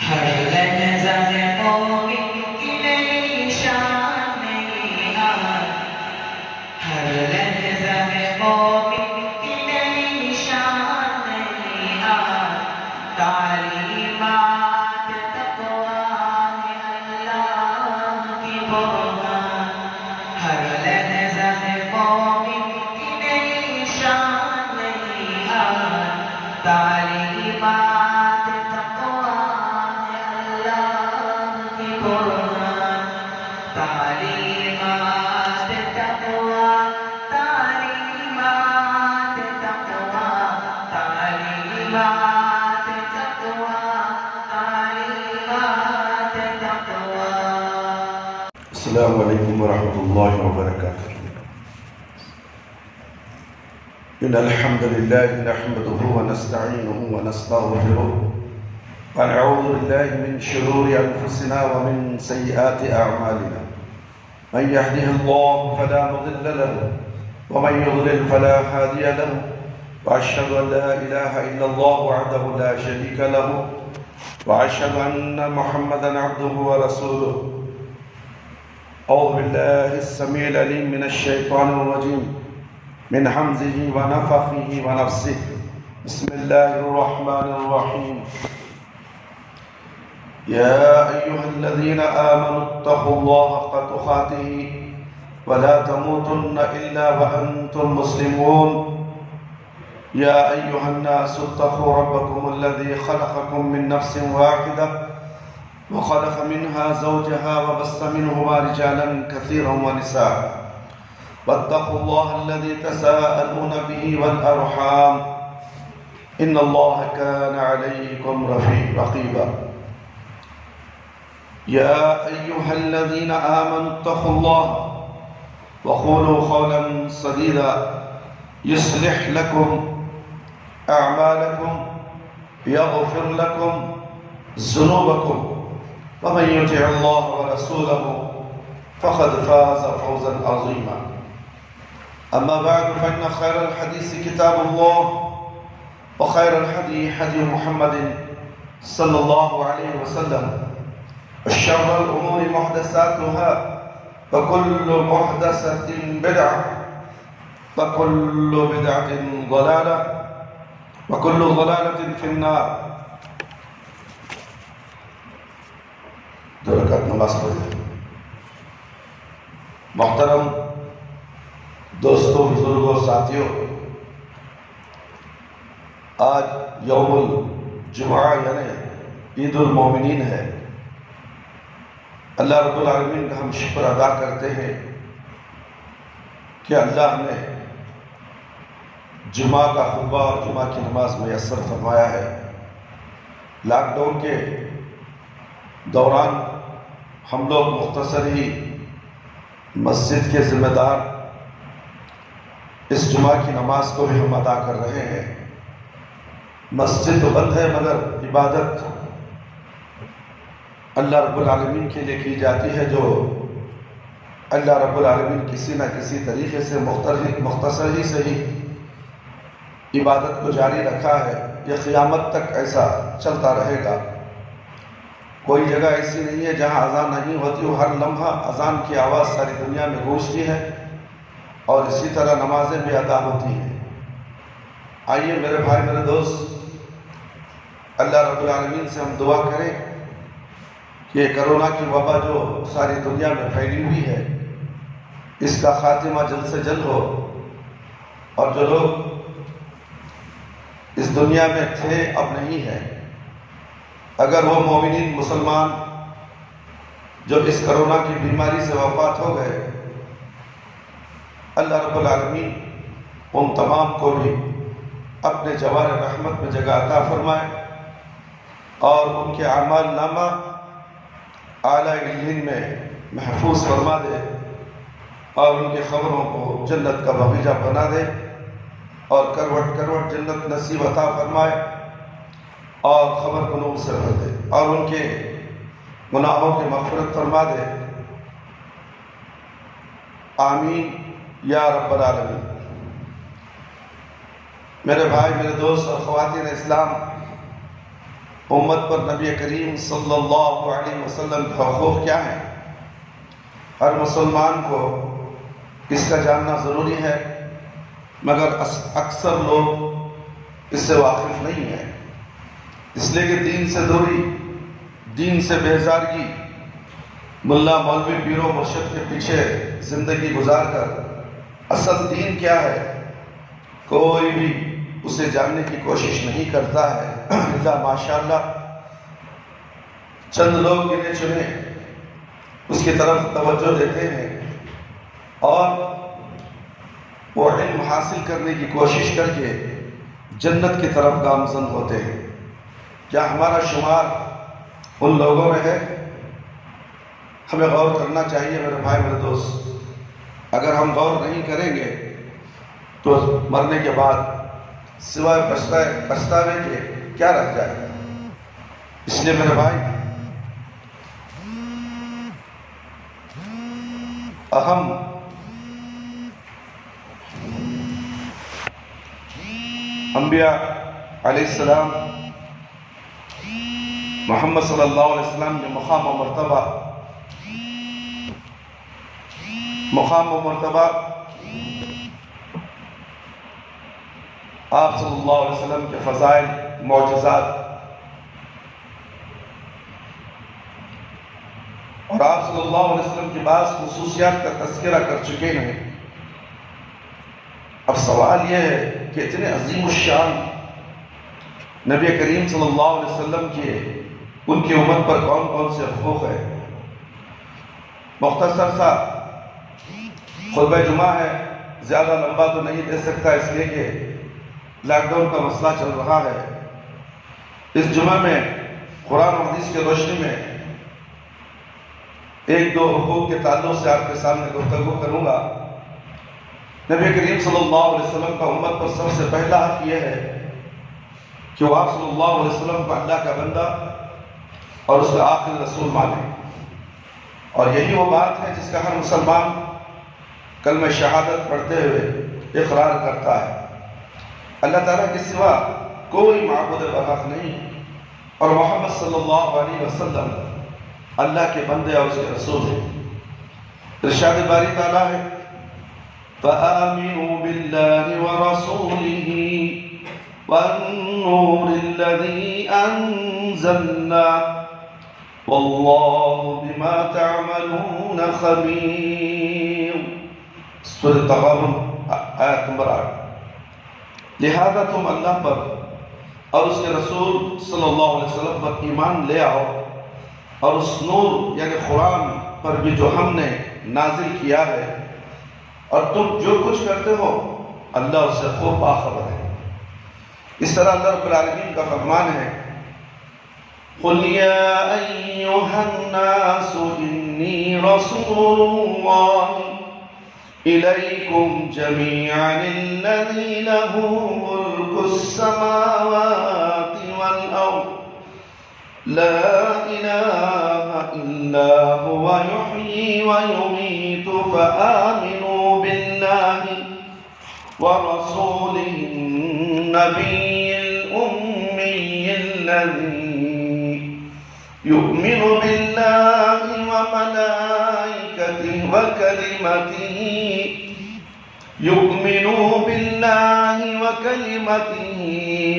ہر لحظہ مومن کی نئی شان نئی آن، ہر لحظہ مومن کی نئی شان نئی آن، تعلیمات تقویٰ ہے اللہ کی برہان، ہر لحظہ مومن کی نئی شان نئی آن، تعلیمات تعلیمات تقویٰ، تعلیمات تقویٰ، تعلیمات تقویٰ، تعلیمات تقویٰ۔ السلام علیکم ورحمۃ اللہ وبرکاتہ۔ ان الحمد للہ نحمده ونستعینه ونستغفره ونعوذ بالله من شرور انفسنا ومن سیئات اعمالنا، من يهده الله فلا مضل له ومن يضلل فلا هادي له، واشهد ان لا اله الا الله وحده لا شريك له، واشهد ان محمدا عبده ورسوله۔ اعوذ بالله السميع العليم من الشيطان الرجيم من همزه ونفخه ونفسه، بسم الله الرحمن الرحيم۔ يا أيها الذين آمنوا اتقوا الله حق تقاته ولا تموتن إلا وأنتم مسلمون۔ يا أيها الناس اتقوا ربكم الذي خلقكم من نفس واحدة وخلق منها زوجها وبث منهما رجالا كثيرا ونساء، واتقوا الله الذي تساءلون به والأرحام إن الله كان عليكم رقيبا۔ يا أيها الذين آمنوا اتقوا الله وقولوا قولا سديدا يصلح لكم أعمالكم يغفر لكم ذنوبكم، ومن يطع الله ورسوله فقد فاز فوزا عظيما۔ أما بعد فإن خير الحديث كتاب الله، وخير الهدي هدي محمد صلى الله عليه وسلم، وشر الأمور محدثاتها، وكل محدثة بدعة، وكل بدعة ضلالة، وكل ضلالة في النار۔ دو رکعت نماز پڑھیں۔ محترم دوستوں، بزرگوں، ساتھیوں، آج یوم الجمعہ یعنی عید المومنین ہے۔ اللہ رب العالمین کا ہم شکر ادا کرتے ہیں کہ اللہ نے جمعہ کا خطبہ اور جمعہ کی نماز میسر فرمایا ہے۔ لاک ڈاؤن کے دوران ہم لوگ مختصر ہی مسجد کے ذمہ دار اس جمعہ کی نماز کو بھی ہم ادا کر رہے ہیں۔ مسجد تو بند ہے مگر عبادت اللہ رب العالمین کے لیے کی جاتی ہے، جو اللہ رب العالمین کسی نہ کسی طریقے سے مختصر ہی سے ہی عبادت کو جاری رکھا ہے۔ یہ قیامت تک ایسا چلتا رہے گا۔ کوئی جگہ ایسی نہیں ہے جہاں اذان نہیں ہوتی، ہر لمحہ اذان کی آواز ساری دنیا میں گونجتی ہے، اور اسی طرح نمازیں بھی ادا ہوتی ہیں۔ آئیے میرے بھائی، میرے دوست، اللہ رب العالمین سے ہم دعا کریں کہ کرونا کی وبا جو ساری دنیا میں پھیلی ہوئی ہے، اس کا خاتمہ جلد سے جلد ہو، اور جو لوگ اس دنیا میں تھے اب نہیں ہیں، اگر وہ مومنین مسلمان جو اس کرونا کی بیماری سے وفات ہو گئے، اللہ رب العالمین ان تمام کو بھی اپنے جوار رحمت میں جگہ عطا فرمائے، اور ان کے اعمال نامہ اعلیٰ علیین میں محفوظ فرما دے، اور ان کے خبروں کو جنت کا باغیچہ بنا دے، اور کروٹ کروٹ جنت نصیب عطا فرمائے، اور خبر کو نور سے بھر دے، اور ان کے گناہوں کی مغفرت فرما دے۔ آمین یا رب العالمین۔ میرے بھائی، میرے دوست اور خواتین اسلام، امت پر نبی کریم صلی اللہ علیہ وسلم کے حقوق کیا ہیں؟ ہر مسلمان کو اس کا جاننا ضروری ہے، مگر اکثر لوگ اس سے واقف نہیں ہیں، اس لیے کہ دین سے دوری، دین سے بیزارگی، ملا مولوی پیر و مرشد کے پیچھے زندگی گزار کر اصل دین کیا ہے کوئی بھی اسے جاننے کی کوشش نہیں کرتا ہے۔ اللہ ماشاءاللہ چند لوگ گنے چنے اس کی طرف توجہ دیتے ہیں اور وہ علم حاصل کرنے کی کوشش کر کے جنت کی طرف گامزن ہوتے ہیں۔ کیا ہمارا شمار ان لوگوں میں ہے؟ ہمیں غور کرنا چاہیے میرے بھائی میرے دوست۔ اگر ہم غور نہیں کریں گے تو مرنے کے بعد سوائے پچھتاوے کے کیا رہ جائے؟ اس لیے میرے بھائی اہم انبیاء علیہ السلام محمد صلی اللہ علیہ وسلم کے مقام و مرتبہ آپ صلی اللہ علیہ وسلم کے فضائل، معجزات اور آپ صلی اللہ علیہ وسلم کی بعض خصوصیات کا تذکرہ کر چکے ہیں۔ اب سوال یہ ہے کہ اتنے عظیم الشان نبی کریم صلی اللہ علیہ وسلم کے ان کی امت پر کون کون سے حقوق ہیں؟ مختصر سا خطبہ جمعہ ہے، زیادہ لمبا تو نہیں دے سکتا اس لیے کہ لاک ڈاؤن کا مسئلہ چل رہا ہے۔ اس جمعہ میں قرآن و حدیث کی روشنی میں ایک دو حقوق کے تعلق سے آپ کے سامنے گفتگو کروں گا۔ نبی کریم صلی اللہ علیہ وسلم کا امت پر سب سے پہلا حق یہ ہے کہ وہ آپ صلی اللہ علیہ وسلم کو اللہ کا بندہ اور اس کا آخری رسول مانے، اور یہی وہ بات ہے جس کا ہر مسلمان کلمہ شہادت پڑھتے ہوئے اقرار کرتا ہے۔ اللہ تعالیٰ کے سوا کوئی معبود برحق نہیں، اور محمد صلی اللہ علیہ وسلم اللہ کے بندے اور اس کے رسول ہیں۔ ارشاد باری تعالیٰ ہے فَآمِنُوا بِاللَّهِ وَرَسُولِهِ وَالنُّورِ الَّذِي أَنزَلْنَا وَاللَّهُ بِمَا تَعْمَلُونَ خَبِيرٌ۔ سورۃ تغابن آیت نمبر 8۔ لہذا تم اللہ پر اور اس کے رسول صلی اللہ علیہ وسلم پر ایمان لے آؤ، اور اس نور یعنی قرآن پر بھی جو ہم نے نازل کیا ہے، اور تم جو کچھ کرتے ہو اللہ اس سے خوب باخبر ہے۔ اس طرح اللہ رب العالمین کا فرمان ہے قُلْ يَا أَيُّهَا النَّاسُ إِنِّي رَسُولُ اللَّهِ إِلَيْكُمْ جَمِيعًا الَّذِي لَهُ مُلْكُ السَّمَاوَاتِ وَالْأَرْضِ لَا إِلَهَ إِلَّا هُوَ يُحْيِي وَيُمِيتُ فَآمِنُوا بِاللَّهِ وَرَسُولِهِ النَّبِيِّ الْأُمِّيِّ الَّذِي يُؤْمِنُ بِاللَّهِ وَمَلَائِكَتِهِ وَكَلِمَتِهِ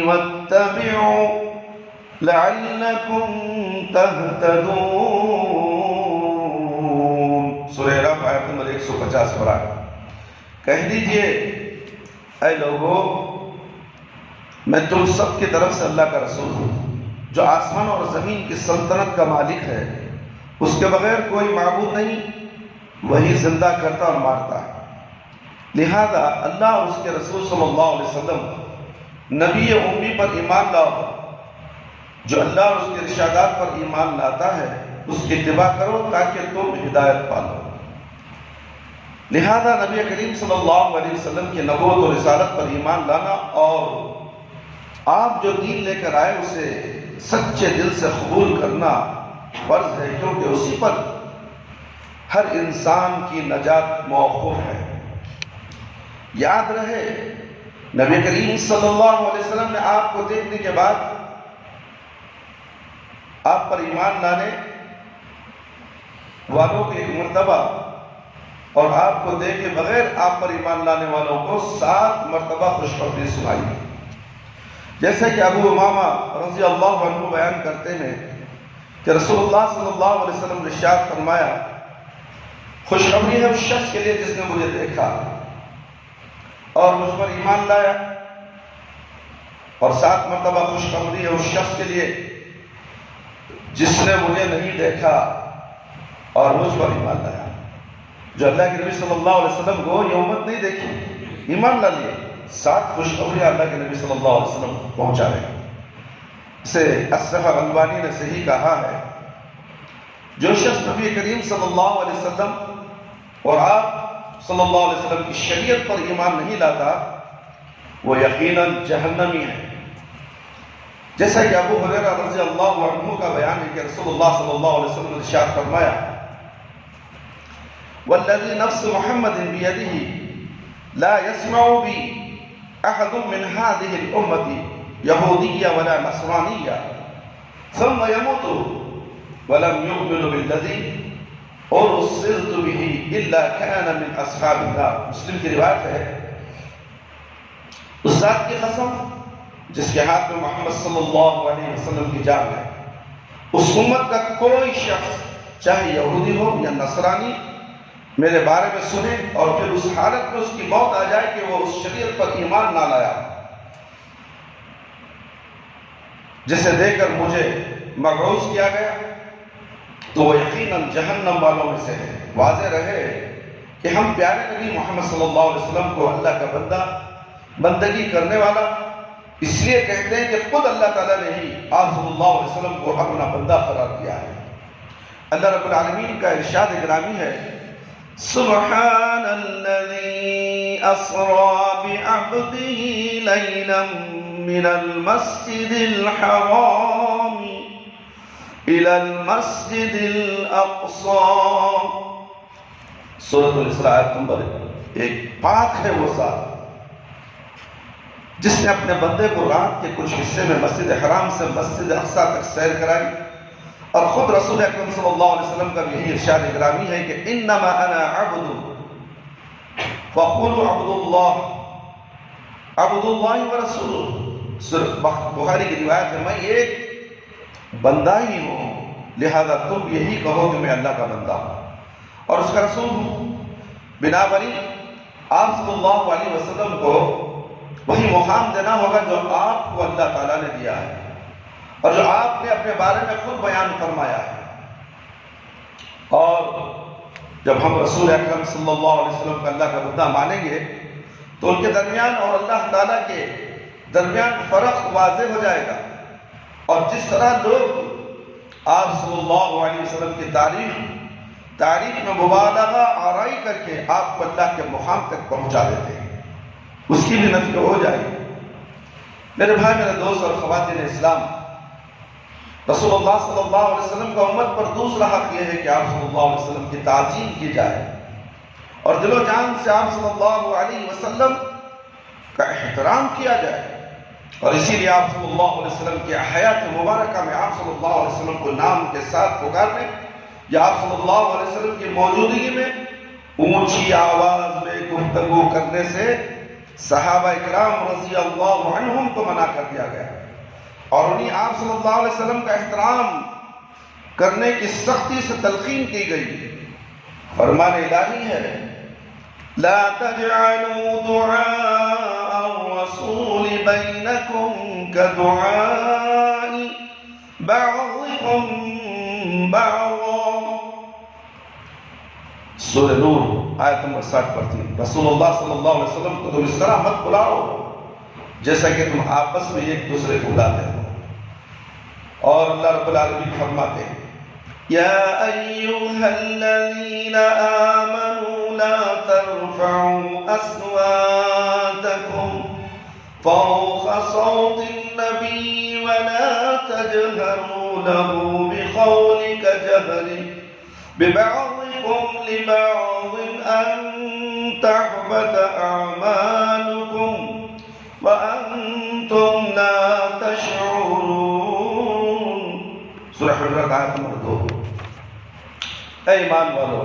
وَاتَّبِعُوا لَعَلَّكُمْ تَهْتَدُونَ۔ سورہ اعراف آیت نمبر 150 پر آئے۔ کہہ دیجئے اے لوگو میں تم سب کی طرف سے اللہ کا رسول ہوں، جو آسمان اور زمین کی سلطنت کا مالک ہے، اس کے بغیر کوئی معبود نہیں، وہی زندہ کرتا اور مارتا ہے۔ لہذا اللہ اور اس کے رسول صلی اللہ علیہ وسلم نبی امی پر ایمان لاؤ۔ جو اللہ اور اس کے ارشادات پر ایمان لاتا ہے اس کی اتباع کرو تاکہ تم ہدایت پالو۔ لہذا نبی کریم صلی اللہ علیہ وسلم کی نبوت اور رسالت پر ایمان لانا اور آپ جو دین لے کر آئے اسے سچے دل سے قبول کرنا فرض ہے، کیونکہ اسی پر ہر انسان کی نجات موقوف ہے۔ یاد رہے نبی کریم صلی اللہ علیہ وسلم نے آپ کو دیکھنے کے بعد آپ پر ایمان لانے والوں کو ایک مرتبہ اور آپ کو دیکھے بغیر آپ پر ایمان لانے والوں کو 7 مرتبہ خوشخبری سنائی۔ جیسا کہ ابو امامہ رضی اللہ عنہ بیان کرتے ہیں کہ رسول اللہ صلی اللہ علیہ وسلم نے ارشاد فرمایا، خوشخبری ہے اس شخص کے لیے جس نے مجھے دیکھا اور مجھ پر ایمان لایا، اور 7 مرتبہ خوشخبری ہے اس شخص کے لیے جس نے مجھے نہیں دیکھا اور مجھ پر ایمان لایا۔ جو اللہ کے نبی صلی اللہ علیہ وسلم کو یہ امت نہیں دیکھی، ایمان لا لیے، 7 خوشخبریاں اللہ کے نبی صلی اللہ علیہ وسلم پہنچا رہے ہیں۔ اسے اشرف البانی نے صحیح کہا ہے، جو شخص نبی کریم صلی اللہ علیہ وسلم اور آپ صلی اللہ علیہ وسلم کی شریعت پر ایمان نہیں لاتا وہ یقیناً جہنمی ہے۔ جیسا کہ ابو ہریرہ رضی اللہ عنہ کا بیان ہے کہ رسول اللہ صلی اللہ علیہ وسلم نے ارشاد فرمایا، والذی نفس محمد بیدہ لا يسمع بی احد من هذه الامة یہودیہ ولا نصرانیہ ثم يموت ولم يؤمن بالذی ارسلت به الا كان من اصحاب النار۔ مسلم کی روایت ہے، اس ذات کی قسم جس کے ہاتھ میں محمد صلی اللہ علیہ وسلم کی جان ہے، اس امت کا کوئی شخص چاہے یہودی ہو یا نصرانی میرے بارے میں سنے اور پھر اس حالت میں اس کی موت آ جائے کہ وہ اس شریعت پر ایمان نہ لایا، جسے دے کر مجھے مبعوث کیا گیا، تو وہ یقیناً جہنم والوں میں سے ہے۔ واضح رہے کہ ہم پیارے نبی محمد صلی اللہ علیہ وسلم کو اللہ کا بندہ، بندگی کرنے والا اس لیے کہتے ہیں کہ خود اللہ تعالیٰ نے ہی آپ صلی اللہ علیہ وسلم کو اپنا بندہ قرار دیا ہے۔ اللہ رب العالمین کا ارشاد گرامی ہے، سبحان الذی اسری بعبدہ لیلا من المسجد الحرام الى المسجد الاقصى۔ سورۃ الاسراء آیت نمبر 1۔ پاک ہے وہ ذات جس نے اپنے بندے کو رات کے کچھ حصے میں مسجد حرام سے مسجد اقصی تک سیر کرائی، اور خود رسول اکرم صلی اللہ علیہ وسلم کا بھی یہی ارشاد گرامی ہے کہ انما انا عبد فقولوا عبد اللہ ورسولہ۔ بخاری کی روایت ہے، میں ایک بندہ ہی ہوں، لہذا تم یہی کہو کہ میں اللہ کا بندہ ہوں اور اس کا رسول ہوں۔ بنابراً آپ صلی اللہ علیہ وسلم کو وہی مقام دینا ہوگا جو آپ کو اللہ تعالیٰ نے دیا ہے اور جو آپ نے اپنے بارے میں خود بیان فرمایا ہے۔ اور جب ہم رسول اکرم صلی اللہ علیہ وسلم کا اللہ کا بندہ مانیں گے تو ان کے درمیان اور اللہ تعالیٰ کے درمیان فرق واضح ہو جائے گا، اور جس طرح لوگ آپ صلی اللہ علیہ وسلم کی تعریف میں مبالغہ آرائی کر کے آپ کو اللہ کے مقام تک پہنچا دیتے ہیں، اس کی بھی نفی ہو جائے گی۔ میرے بھائی، میرے دوست اور خواتین اسلام، رسول اللہ صلی اللہ علیہ وسلم کا امت پر دوسرا حق یہ ہے کہ آپ صلی اللہ علیہ وسلم کی تعظیم کی جائے اور دل و جان سے آپ صلی اللہ علیہ وسلم کا احترام کیا جائے، اور اسی لیے آپ صلی اللہ علیہ وسلم کی حیات مبارکہ میں آپ صلی اللہ علیہ وسلم کو نام کے ساتھ پکارنے یا آپ صلی اللہ علیہ وسلم کی موجودگی میں اونچی آواز میں گفتگو کرنے سے صحابہ اکرام رضی اللہ عنہم کو منع کر دیا گیا، اور انہیں آپ صلی اللہ علیہ وسلم کا احترام کرنے کی سختی سے تلقین کی گئی۔ فرمان الہی ہے، لا تجعلوا دعاء الرسول بینکم کدعاء بعضکم بعضا۔ سورہ نور آیت نمبر 60 پڑھتی، رسول اللہ صلی اللہ علیہ وسلم کو تم اس طرح مت بلاؤ جیسا کہ تم آپس میں ایک دوسرے کو بلاتے ہو۔ اور اللہ رب العالمین فرماتے ہیں، یا ایہا الذین آمنوا لا ترفعوا اصواتکم فوق صوت النبی ولا تجہروا له بقول كجهر ببعضكم لبعض أن تحبط أعمالكم وأنتم لا تشعرون۔ سورہ حجرات آیت نمبر 2۔ اے ایمان والو،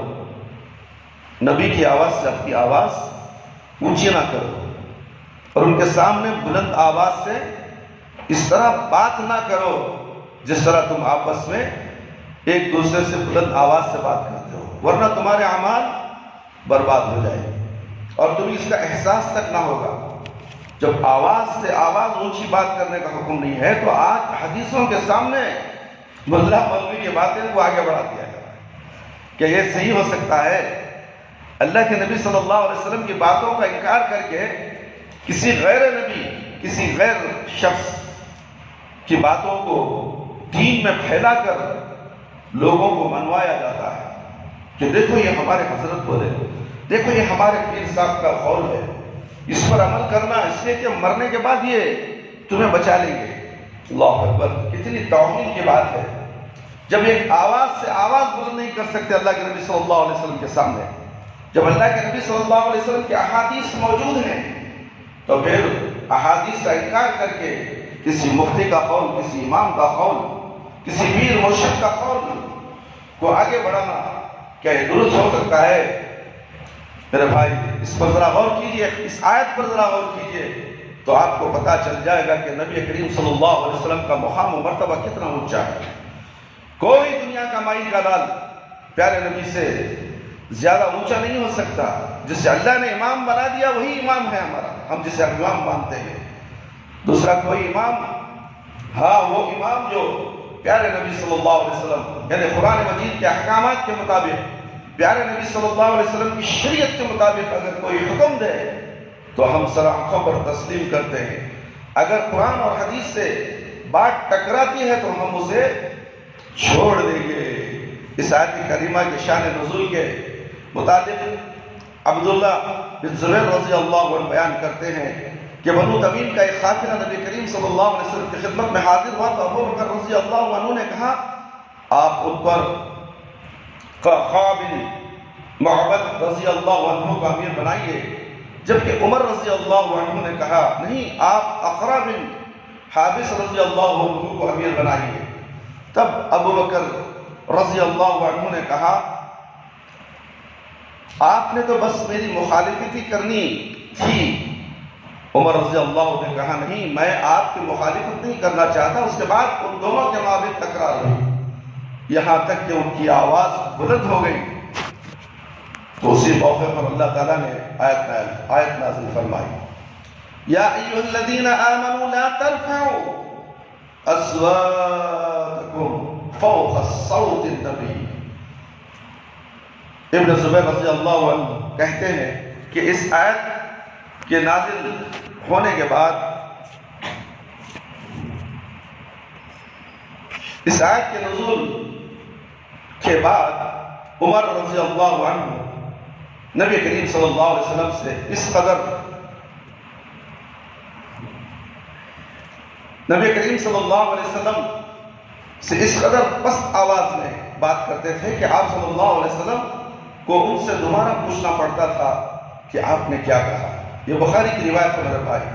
نبی کی آواز سے اپنی آواز اونچی نہ کرو، اور ان کے سامنے بلند آواز سے اس طرح بات نہ کرو جس طرح تم آپس میں ایک دوسرے سے بلند آواز سے بات کرتے ہو، ورنہ تمہارے اعمال برباد ہو جائیں گے اور تمہیں اس کا احساس تک نہ ہوگا۔ جب آواز سے آواز اونچی بات کرنے کا حکم نہیں ہے تو آج حدیثوں کے سامنے ملا مولوی کی باتیں کو آگے بڑھا دیا جائے۔ کیا یہ صحیح ہو سکتا ہے؟ اللہ کے نبی صلی اللہ علیہ وسلم کی باتوں کا انکار کر کے کسی غیر نبی، کسی غیر شخص کی باتوں کو دین میں پھیلا کر لوگوں کو منوایا جاتا ہے کہ دیکھو یہ ہمارے حضرت بولے، دیکھو یہ ہمارے پیر صاحب کا قول ہے، اس پر عمل کرنا، اس لیے کہ مرنے کے بعد یہ تمہیں بچا لیں گے۔ اللہ اکبر، کتنی توہین کی بات ہے جب ایک آواز سے آواز بلند نہیں کر سکتے اللہ کے نبی صلی اللہ علیہ وسلم کے سامنے۔ جب اللہ کے نبی صلی اللہ علیہ وسلم کی احادیث موجود ہیں تو پھر احادیث کا انکار کر کے کسی مفتی کا قول، کسی امام کا قول، کسی پیر مرشد کا قول کو آگے بڑھانا کیا یہ درست ہو سکتا ہے؟ میرے بھائی اس پر ذرا غور کیجئے، اس آیت پر ذرا غور کیجئے تو آپ کو پتہ چل جائے گا کہ نبی کریم صلی اللہ علیہ وسلم کا مقام و مرتبہ کتنا اونچا ہے۔ کوئی دنیا کا مائی کا لال پیارے نبی سے زیادہ اونچا نہیں ہو سکتا۔ جسے اللہ نے امام بنا دیا وہی امام ہے ہمارا، ہم جسے امام مانتے ہیں۔ دوسرا کوئی امام، ہاں وہ امام جو پیارے نبی صلی اللہ علیہ وسلم یعنی قرآن مجید کے احکامات کے مطابق، پیارے نبی صلی اللہ علیہ وسلم کی شریعت کے مطابق اگر کوئی حکم دے تو ہم سر آنکھوں پر تسلیم کرتے ہیں۔ اگر قرآن اور حدیث سے بات ٹکراتی ہے تو ہم اسے چھوڑ دیں گے۔ اس آیت کریمہ کے شان نزول کے متعلق عبداللہ بن زبیر رضی اللہ عنہ بیان کرتے ہیں کہ بنو تمیم کا ایک قافلہ نبی کریم صلی اللہ علیہ وسلم کی خدمت میں حاضر ہوا تو ابو بکر رضی اللہ عنہ نے کہا آپ ان پر بن معبد رضی اللہ عنہ کو امیر بنائیے، جبکہ عمر رضی اللہ عنہ نے کہا نہیں، آپ اقرا بن حابس رضی اللہ عنہ کو امیر بنائیے۔ تب ابو بکر رضی اللہ عنہ نے کہا آپ نے تو بس میری مخالفت ہی کرنی تھی۔ عمر رضی اللہ عنہ نے کہا نہیں، میں آپ کی مخالفت نہیں کرنا چاہتا۔ اس کے بعد ان دونوں کے مابین تکرار ہوئی، یہاں تک کہ ان کی آواز بلند ہو گئی۔ تو اسی موقع پر اللہ تعالیٰ نے آیت نازل فرمائی، یا ایھا الذین آمنوا لا ترفعوا اصواتکم فوق صوت النبی۔ ابن زبیر رضی اللہ عنہ کہتے ہیں کہ اس آیت کے نازل ہونے کے بعد، اس آیت کے نزول کے بعد عمر رضی اللہ عنہ نبی کریم صلی اللہ علیہ وسلم سے اس قدر پست آواز میں بات کرتے تھے کہ آپ صلی اللہ علیہ وسلم کو ان سے دوبارہ پوچھنا پڑتا تھا کہ آپ نے کیا کہا۔ یہ بخاری کی روایت ہے میرے بھائی۔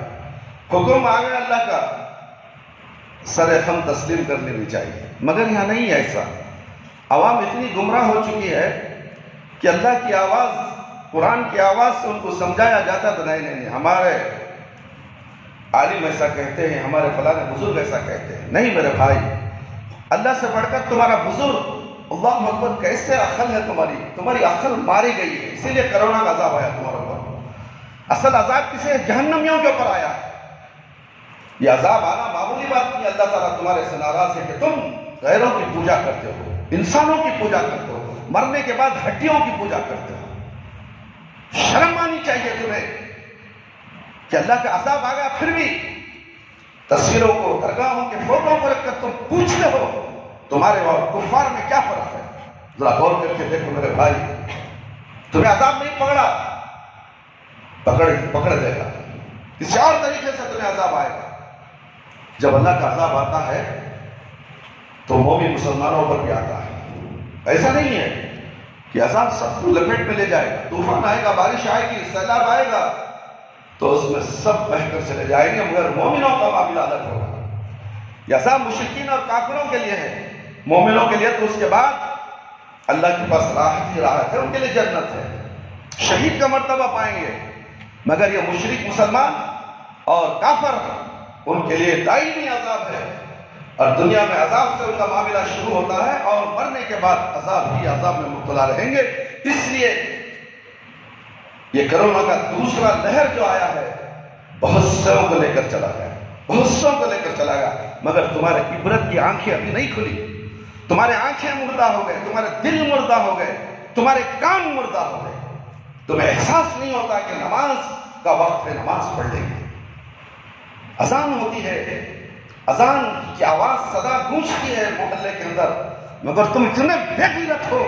حکم آ گیا اللہ کا، سر خم تسلیم کر لینی چاہیے، مگر یہاں نہیں ہے ایسا۔ عوام اتنی گمراہ ہو چکی ہے کہ اللہ کی آواز، قرآن کی آواز سے ان کو سمجھایا جاتا تو نہیں، ہمارے عالم ایسا کہتے ہیں، ہمارے فلاں بزرگ ایسا کہتے ہیں۔ نہیں میرے بھائی، اللہ سے بڑھ کر تمہارا بزرگ، اللہ اکبر، کیسے عقل ہے تمہاری عقل ماری گئی ہے، اسی لیے کرونا کا عذاب آیا تمہارے اوپر۔ اصل عذاب کسے؟ جہنمیوں کے اوپر آیا۔ یہ عذاب آنا معمولی بات نہیں۔ اللہ تعالیٰ تمہارے سے ناراض ہے کہ تم غیروں کی پوجا کرتے ہو، انسانوں کی پوجا کرتے ہو، مرنے کے بعد ہڈیوں کی پوجا کرتے ہو۔ شرم آنی چاہیے تمہیں کہ اللہ کا عذاب آ گیا، پھر بھی تصویروں کو، درگاہوں کے فوٹو کو رکھ کر تم پوچھتے ہو تمہارے اور کفار میں کیا فرق ہے؟ ذرا غور کر کے دیکھو میرے بھائی، تمہیں عذاب نہیں پکڑا، پکڑ دے گا، کسی اور طریقے سے تمہیں عذاب آئے گا۔ جب اللہ کا عذاب آتا ہے تو مومن مسلمانوں پر بھی آتا ہے۔ ایسا نہیں ہے کہ عذاب سب کو لپیٹ میں لے جائے گا، طوفان آئے گا، بارش آئے گی، سیلاب آئے گا تو اس میں سب بہہ کر چلے جائیں گے، مگر مومنوں کا معاملہ الگ ہوگا۔ یہ عذاب مشرکین اور کافروں کے لیے ہے، مومنوں کے لیے تو اس کے بعد اللہ کے پاس راحت ہی راحت ہے، ان کے لیے جنت ہے، شہید کا مرتبہ پائیں گے۔ مگر یہ مشرک مسلمان اور کافر، ان کے لیے دائمی عذاب ہے، اور دنیا میں عذاب سے ان کا معاملہ شروع ہوتا ہے اور مرنے کے بعد عذاب ہی عذاب میں مبتلا رہیں گے۔ اس لیے یہ کرونا کا دوسرا لہر جو آیا ہے بہت سو کو لے کر چلا گیا، بہت سو کو لے کر چلا گیا، مگر تمہارے عبرت کی آنکھیں ابھی نہیں کھلی، تمہارے آنکھیں مردہ ہو گئے، تمہارے دل مردہ ہو گئے، تمہارے کان مردہ ہو گئے، تمہیں احساس نہیں ہوتا کہ نماز کا وقت ہے، نماز پڑھ لیں گے، اذان ہوتی ہے، اذان کی آواز صدا گونجتی ہے محلے کے اندر، مگر تم اتنے بے غیرت ہو،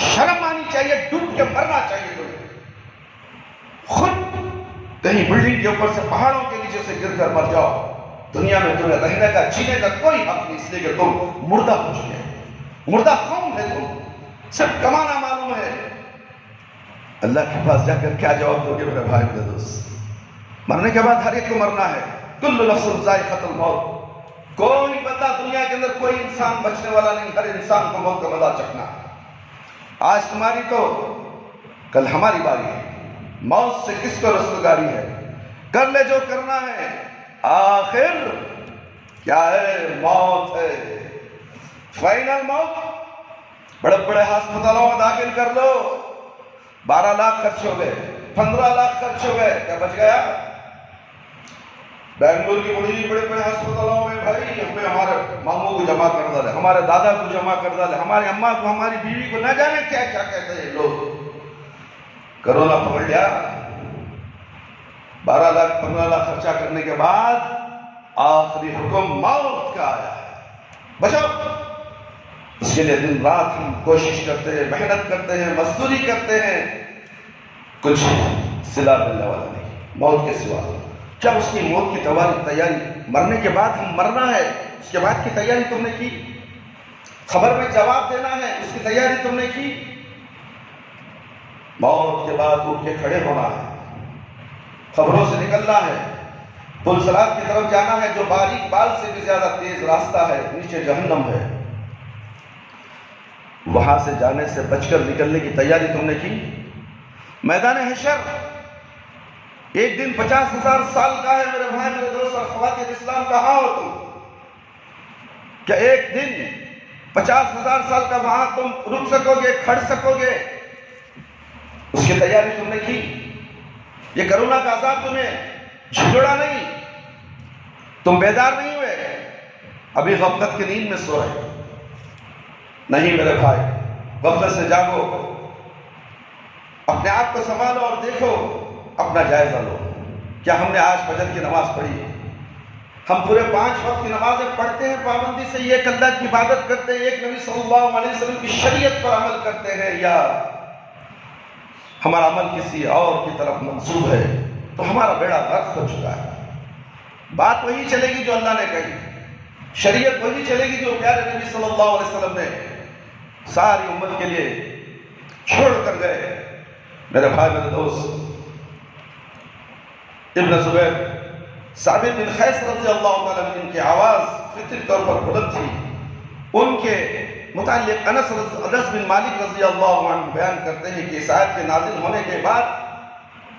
شرم آنی چاہیے، ڈوب کے مرنا چاہیے تمہیں، خود کہیں بلڈنگ کے اوپر سے پہاڑوں کے نیچے سے گر کر مر جاؤ، دنیا میں تمہیں رہنے کا جینے کا کوئی حق نہیں، اس لیے کہ تم مردہ ہو چکے ہیں، مردہ قوم ہے، تم صرف کمانا معلوم ہے۔ اللہ کے پاس جا کر کیا جواب دو گے میرے بھائی میرے دوست؟ مرنے کے بعد ہر ایک کو مرنا ہے، کل نفس ذائقۃ الموت، کوئی بندہ دنیا کے اندر کوئی انسان بچنے والا نہیں، ہر انسان کو موت کا مزہ چکھنا ہے۔ آج تمہاری تو کل ہماری باری ہے، موت سے کس کو رستگاری ہے؟ کر لے جو کرنا ہے، آخر کیا ہے؟ موت ہے، فائنل موت۔ بڑے بڑے ہسپتالوں میں داخل کر لو، 12 لاکھ خرچ ہو گئے، 15 لاکھ خرچ ہو گئے، کیا بچ گیا؟ بنگلور کی بڑے بڑے ہسپتالوں میں بھائی ہمیں ہمارے ماموں کو جمع کر ڈالے، ہمارے دادا کو جمع کر ڈالے، ہماری اماں کو، ہماری بیوی کو، نہ جانے کیا کیا کہتے ہیں لوگ۔ کرونا پکڑ لیا، 12 لاکھ 15 لاکھ خرچہ کرنے کے بعد آخری حکم موت کا آیا ہے، بچو۔ اس کے لیے دن رات ہم کوشش کرتے ہیں، محنت کرتے ہیں، مزدوری کرتے ہیں، کچھ صلہ ملنے والا نہیں موت کے سوا۔ کیا اس کی موت کی تیاری، مرنے کے بعد ہم مرنا ہے، اس کے بعد کی تیاری تم نے کی؟ خبر میں جواب دینا ہے، اس کی تیاری تم نے کی؟ موت کے بعد اٹھ کے کھڑے ہونا ہے، خبروں سے نکلنا ہے، پل صراط کی طرف جانا ہے، جو باریک بال سے بھی زیادہ تیز راستہ ہے، نیچے جہنم ہے، وہاں سے جانے سے بچ کر نکلنے کی تیاری تم نے کی؟ میدان حشر ایک دن 50,000 سال کا ہے میرے بھائی میرے دوست اور خواتین اسلام، کہاں ہو تم؟ کیا ایک دن 50,000 سال کا وہاں تم رک سکو گے، کھڑ سکو گے؟ اس کی تیاری تم نے کی؟ یہ کرونا کا عذاب تمہیں جھنجھوڑا نہیں؟ تم بیدار نہیں ہوئے؟ ابھی غفلت کی نیند میں سو رہے؟ نہیں میرے بھائی، غفلت سے جاگو، اپنے آپ کو سنبھالو اور دیکھو، اپنا جائزہ لو۔ کیا ہم نے آج فجر کی نماز پڑھی؟ ہم پورے 5 وقت کی نمازیں پڑھتے ہیں پابندی سے، ایک اللہ کی عبادت کرتے ہیں، ایک نبی صلی اللہ علیہ وسلم کی شریعت پر عمل کرتے ہیں، یا ہمارا عمل کسی اور کی طرف منسوب ہے؟ تو ہمارا بیڑا غرق ہو چکا ہے۔ بات وہی چلے گی جو اللہ نے کہی، شریعت وہی چلے گی جو پیارے نبی صلی اللہ علیہ وسلم نے ساری امت کے لیے چھوڑ کر گئے۔ میرے بھائی میرے دوست، ابن زبیر ثابت بن قیس رضی اللہ تعالیٰ عنہ، ان کی آواز فطری طور پر بلند تھی، ان کے متعلق انس بن مالک رضی اللہ عنہ بیان کرتے ہیں کہ اس آیت کے نازل ہونے کے بعد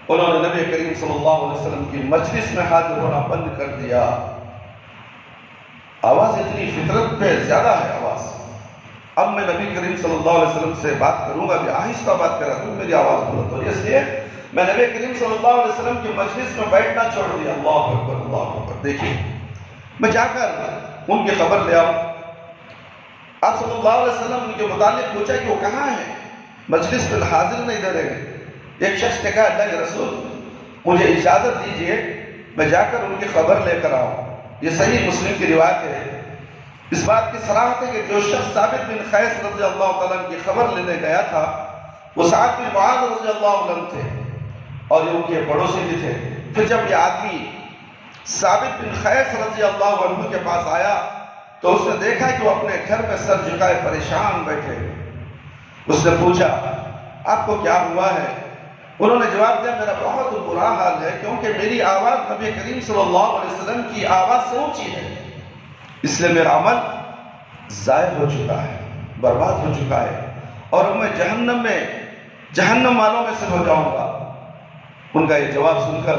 انہوں نے نبی کریم صلی اللہ علیہ وسلم کی مجلس میں حاضر ہونا بند کر دیا۔ آواز اتنی فطرت پہ زیادہ ہے آواز۔ اب میں نبی کریم صلی اللہ علیہ وسلم سے بات کروں گا، بھی آہستہ بات کر رہا ہوں، میری آواز بلند ہو، اس لیے میں نبی کریم صلی اللہ علیہ وسلم کی مجلس میں بیٹھنا چھوڑ دیا۔ اللہ اکبر اللہ اکبر۔ دیکھیے، میں جا کر ان کی خبر لے آؤں۔ آپ صلی اللہ علیہ وسلم ان کے متعلق پوچھا کہ وہ کہاں ہیں، مجلس میں حاضر نہیں دے رہے۔ ایک شخص نے کہا، اللہ کے رسول مجھے اجازت دیجئے میں جا کر ان کی خبر لے کر آؤں۔ یہ صحیح مسلم کی روایت ہے۔ اس بات کی صراحت ہے کہ جو شخص ثابت بن قیس رضی اللہ تعالیٰ عنہ کی خبر لینے گیا تھا وہ سعد بن معاذ رضی اللہ عنہ تھے، اور یہ ان کے پڑوسی بھی تھے۔ پھر جب یہ آدمی ثابت بن قیس رضی اللہ عنہ کے پاس آیا تو اس نے دیکھا کہ وہ اپنے گھر میں سر جھکائے پریشان بیٹھے۔ اس نے پوچھا، آپ کو کیا ہوا ہے؟ انہوں نے جواب دیا، میرا بہت برا حال ہے، کیونکہ میری آواز نبی کریم صلی اللہ علیہ وسلم کی آواز سے اونچی ہے، اس لیے میرا عمل ضائع ہو چکا ہے، برباد ہو چکا ہے، اور میں جہنم والوں میں سے ہو جاؤں گا۔ ان کا یہ جواب سن کر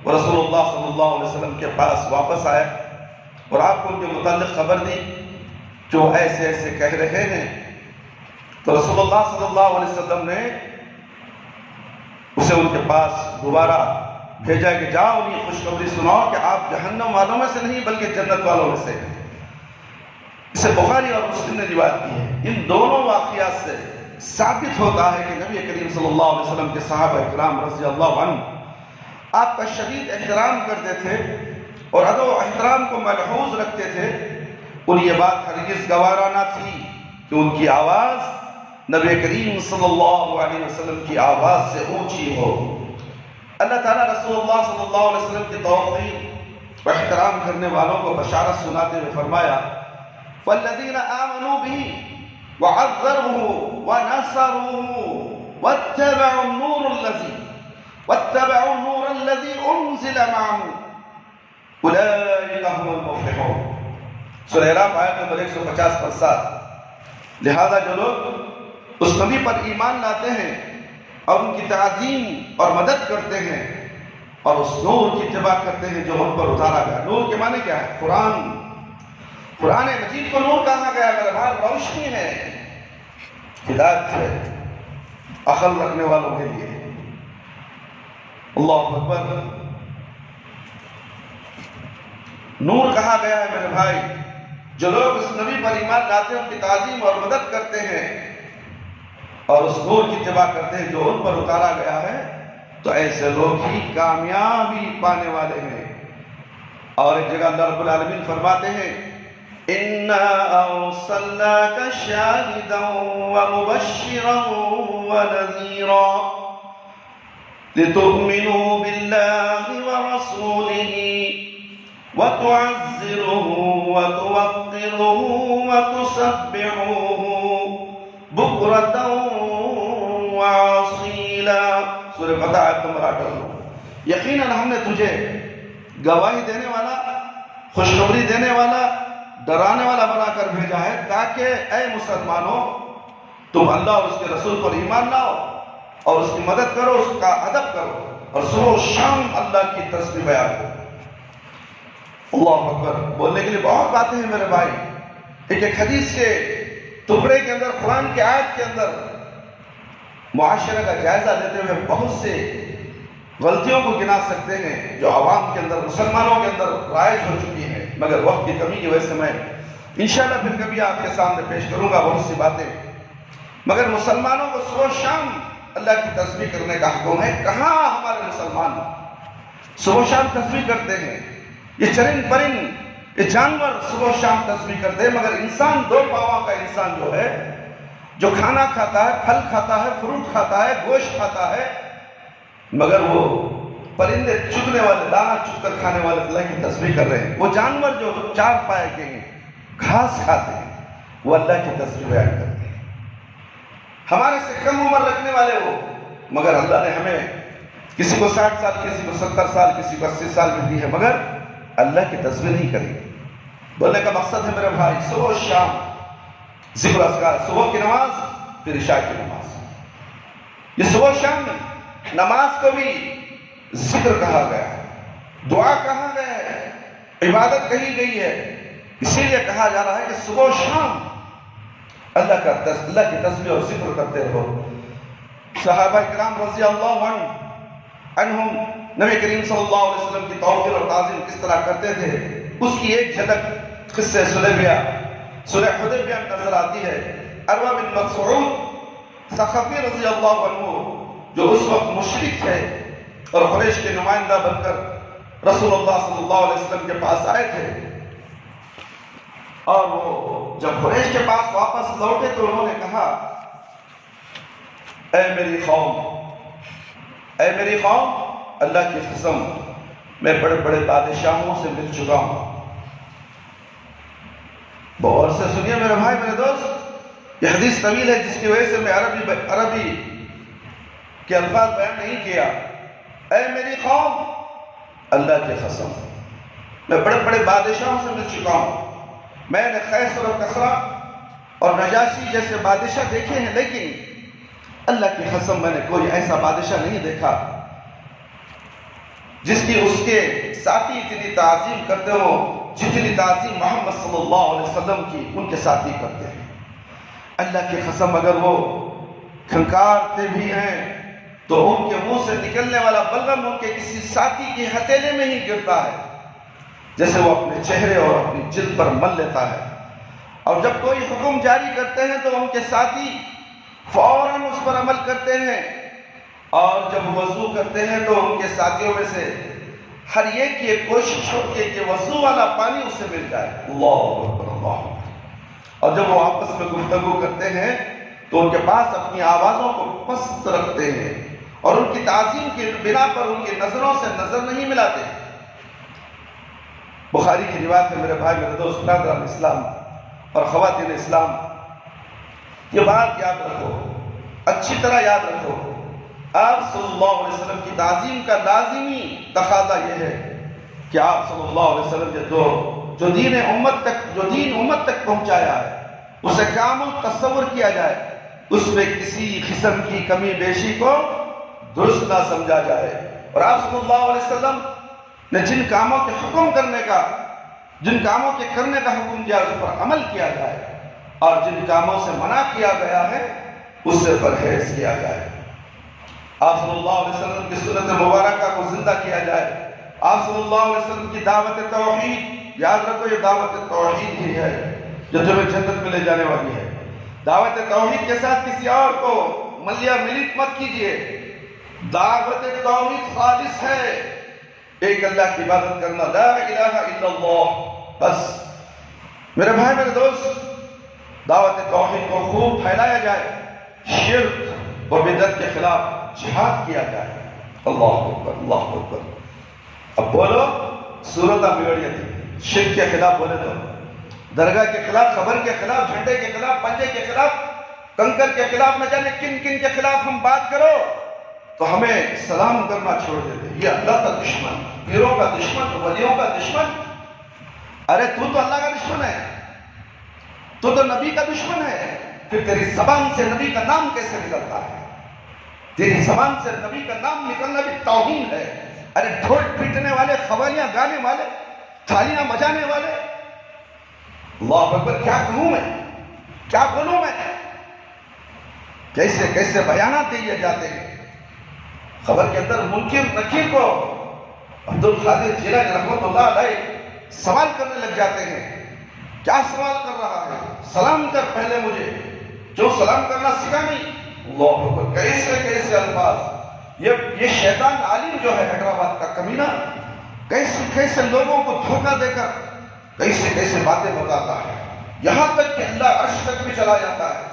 وہ رسول اللہ صلی اللہ علیہ وسلم کے پاس واپس آئے اور آپ کو ان کے متعلق خبر دی جو ایسے ایسے کہہ رہے ہیں۔ تو رسول اللہ صلی اللہ علیہ وسلم نے اسے ان کے پاس دوبارہ بھیجا کہ جاؤ انہیں خوشخبری سناؤ کہ آپ جہنم والوں میں سے نہیں بلکہ جنت والوں میں سے ہیں۔ اسے بخاری اور مسلم نے روایت کی ہے۔ ان دونوں واقعات سے ثابت ہوتا ہے کہ نبی کریم صلی اللہ علیہ وسلم کے صحابہ کرام رضی اللہ عنہ آپ کا شدید احترام کرتے تھے اور ادب و احترام کو ملحوظ رکھتے تھے۔ انہیں یہ بات ہرگز گوارا نہ تھی کہ ان کی آواز نبی کریم صلی اللہ علیہ وسلم کی آواز سے اونچی ہو۔ اللہ تعالیٰ رسول اللہ صلی اللہ علیہ وسلم کی توقیر و احترام کرنے والوں کو بشارت سناتے ہوئے فرمایا فَالَّذِينَ آمَنُوا بِهِ وَعَذَّرُوهُ وَنَصَرُوهُ وَاتَّبَعُوا النُّورَ الَّذِي أُنزِلَ مَعَهُ أُولَٰئِكَ هُمُ الْمُفْلِحُونَ۔ سورہ اعراف آیت نمبر 150 پر 7۔ لہذا جو لوگ اس نبی پر ایمان لاتے ہیں اور ان کی تعظیم اور مدد کرتے ہیں اور اس نور کی اتباع کرتے ہیں جو ان پر اتارا گیا۔ نور کے معنی کیا ہے؟ قرآن مجید کو نور کہا گیا، میرے بھائی روشنی ہے، ہدایت ہے عقل رکھنے والوں کے لیے۔ اللہ اکبر۔ نور کہا گیا ہے میرے بھائی، جو لوگ اس نبی پر ایمان لاتے ہیں ان کی تعظیم اور مدد کرتے ہیں اور اس نور کی اتباع کرتے ہیں جو ان پر اتارا گیا ہے، تو ایسے لوگ ہی کامیابی پانے والے ہیں۔ اور ایک جگہ اللہ رب العالمین فرماتے ہیں إِنَّا أَرْسَلْنَاكَ شَاهِدًا وَمُبَشِّرًا وَنَذِيرًا لِتُؤْمِنُوا بِاللَّهِ وَرَسُولِهِ وَتُعَزِّرُوهُ وَتُوَقِّرُوهُ وَتُسَبِّحُوهُ بُكْرَةً وَأَصِيلًا۔ سورہ فتح آیت نمبر 8۔ یقیناً ہم نے تجھے گواہی دینے والا، خوشخبری دینے والا، ڈرانے والا بنا کر بھیجا ہے تاکہ اے مسلمانوں تم اللہ اور اس کے رسول پر ایمان لاؤ اور اس کی مدد کرو، اس کا ادب کرو اور صبح و شام اللہ کی تسبیح بیان کرو۔ اللہ اکبر۔ بولنے کے لیے بہت باتیں ہیں میرے بھائی۔ ایک حدیث کے ٹکڑے کے اندر، قرآن کی آیت کے اندر معاشرے کا جائزہ لیتے ہوئے بہت سے غلطیوں کو گنا سکتے ہیں جو عوام کے اندر، مسلمانوں کے اندر رائج ہو چکی ہیں، مگر وقت کی کمی کی وجہ سے میں انشاءاللہ پھر کبھی آپ کے سامنے پیش کروں گا بہت سی باتیں۔ مگر مسلمانوں کو صبح و شام اللہ کی تسبیح کرنے کا حکم ہے۔ کہاں ہمارے مسلمان صبح و شام تسبیح کرتے ہیں؟ یہ چرند پرند، یہ جانور صبح و شام تسبیح کرتے ہیں، مگر انسان دو پاؤں کا انسان جو ہے، جو کھانا کھاتا ہے، پھل کھاتا ہے، فروٹ کھاتا ہے، گوشت کھاتا ہے، مگر وہ پرندے چگنے والے، دانا چگ کر کھانے والے اللہ کی تسبیح کر رہے ہیں۔ وہ جانور جو چار پائے کے ہیں، گھاس کھاتے ہیں، وہ اللہ کی تسبیح بیان کرتے ہیں۔ ہمارے سے کم عمر رکھنے والے وہ، مگر اللہ نے ہمیں کسی کو 60 سال، کسی کو 70 سال، کسی کو 80 سال میں دی ہے، مگر اللہ کی تسبیح نہیں کریں گے۔ بولنے کا مقصد ہے میرے بھائی، صبح و شام ذکر اذکار، صبح کی نماز پھر عشاء کی نماز، یہ صبح و شام نماز کو بھی ذکر کہا گیا ہے، دعا کہا گیا ہے، عبادت کہی گئی ہے۔ اسی لیے کہا جا رہا ہے کہ صبح و شام اللہ کی تسبیح اور ذکر کرتے رہو۔ صحابہ کرام رضی اللہ عنہم نبی کریم صلی اللہ علیہ وسلم کی توقیر اور تعظیم کس طرح کرتے تھے، اس کی ایک جھلک قصے صلح حدیبیہ میں نظر آتی ہے۔ عروہ بن مسعود ثقفی رضی اللہ عنہ جو اس وقت مشرک تھے اور قریش کے نمائندہ بن کر رسول اللہ صلی اللہ علیہ وسلم کے پاس آئے تھے، اور وہ جب قریش کے پاس واپس لوٹے تو انہوں نے کہا اے میری قوم، اللہ کی قسم میں بڑے بڑے بادشاہوں سے مل چکا ہوں۔ غور سے سنیے میرے بھائی، میرے دوست، یہ حدیث طویل ہے جس کی وجہ سے میں عربی کے الفاظ بیان نہیں کیا۔ اے میری قوم، اللہ کی قسم میں بڑے بڑے بادشاہوں سے مل چکا ہوں، میں نے قیصر اور کسرا اور نجاشی جیسے بادشاہ دیکھے ہیں، لیکن اللہ کی قسم میں نے کوئی ایسا بادشاہ نہیں دیکھا جس کی اس کے ساتھی اتنی تعظیم کرتے ہو جتنی تعظیم محمد صلی اللہ علیہ وسلم کی ان کے ساتھی کرتے ہیں۔ اللہ کی قسم اگر وہ کھنکارتے بھی ہیں تو ان کے منہ سے نکلنے والا بلغم ان کے کسی ساتھی کی ہتھیلے میں ہی گرتا ہے، جیسے وہ اپنے چہرے اور اپنی جلد پر مل لیتا ہے۔ اور جب کوئی حکم جاری کرتے ہیں تو ان کے ساتھی فوراً اس پر عمل کرتے ہیں، اور جب وضو کرتے ہیں تو ان کے ساتھیوں میں سے ہر ایک کی کوشش ہوتی ہے کہ وضو والا پانی اسے مل جائے۔ اللہ اکبر، اللہ اکبر۔ اور جب وہ آپس میں گفتگو کرتے ہیں تو ان کے پاس اپنی آوازوں کو پست رکھتے ہیں اور ان کی تعظیم کی بنا پر ان کی نظروں سے نظر نہیں ملاتے۔ بخاری کی روایت ہے، میرے بھائی میرے دوست برادران اسلام اور خواتین اسلام، یہ بات یاد رکھو، اچھی طرح یاد رکھو، آپ صلی اللہ علیہ وسلم کی تعظیم کا لازمی تقاضا یہ ہے کہ آپ صلی اللہ علیہ وسلم کے جو دین امت تک پہنچایا ہے اسے کامل تصور کیا جائے، اس میں کسی قسم کی کمی بیشی کو درست نہ سمجھا جائے، اور آپ صلی اللہ علیہ وسلم نے جن کاموں کے حکم کرنے کا حکم دیا اس پر عمل کیا جائے، اور جن کاموں سے منع کیا گیا ہے اس سے پرہیز کیا جائے۔ آپ صلی اللہ علیہ وسلم کی سنت مبارکہ کو زندہ کیا جائے، آپ صلی اللہ علیہ وسلم کی دعوت توحید، یاد رکھو یہ دعوت توحید ہی ہے جو تمہیں جنت میں لے جانے والی ہے۔ دعوت توحید کے ساتھ کسی اور کو ملیہ ملیت مت کیجئے، دعوت توحید خالص ہے، ایک اللہ کی عبادت کرنا، لا الہ الا اللہ، بس۔ میرے بھائی میرے دوست، دعوت توحید کو خوب پھیلایا جائے، شرک و بدعت کے خلاف جہاد کیا جائے۔ اللہ اکبر، اللہ اکبر۔ اب بولو، صورت بگڑی تھی، شرک کے خلاف بولے تو، درگاہ کے خلاف، قبر کے خلاف، جھنڈے کے خلاف، پنجے کے خلاف، کنکر کے خلاف، نہ جانے کن کن کے خلاف ہم بات کرو تو ہمیں سلام کرنا چھوڑ دیتے۔ یہ اللہ کا دشمن، پیروں کا دشمن، ولیوں کا دشمن۔ ارے تو اللہ کا دشمن ہے، تو نبی کا دشمن ہے، پھر تیری زبان سے نبی کا نام کیسے نکلتا ہے؟ تیری زبان سے نبی کا نام نکلنا بھی توہین ہے۔ ارے ڈھول پیٹنے والے، قوالیاں گانے والے، تھالیاں بجانے والے، اللہ اکبر، کیا کہوں میں، کیا بولوں میں، کیسے کیسے بیانات دیے جاتے ہیں۔ خبر کے اندر منکر نکیر کو عبد القادر جیلانی رحمۃ اللہ علیہ سوال کرنے لگ جاتے ہیں۔ کیا سوال کر رہا ہے؟ سلام کر پہلے مجھے، جو سلام کرنا سکھا نہیں۔ اللہ اکبر، کیسے کیسے الفاظ۔ یہ شیطان عالم جو ہے حیدرآباد کا کمینہ، کیسے کیسے لوگوں کو دھوکہ دے کر کیسے کیسے باتیں بتاتا ہے، یہاں تک کہ اللہ عرش تک بھی چلا جاتا ہے۔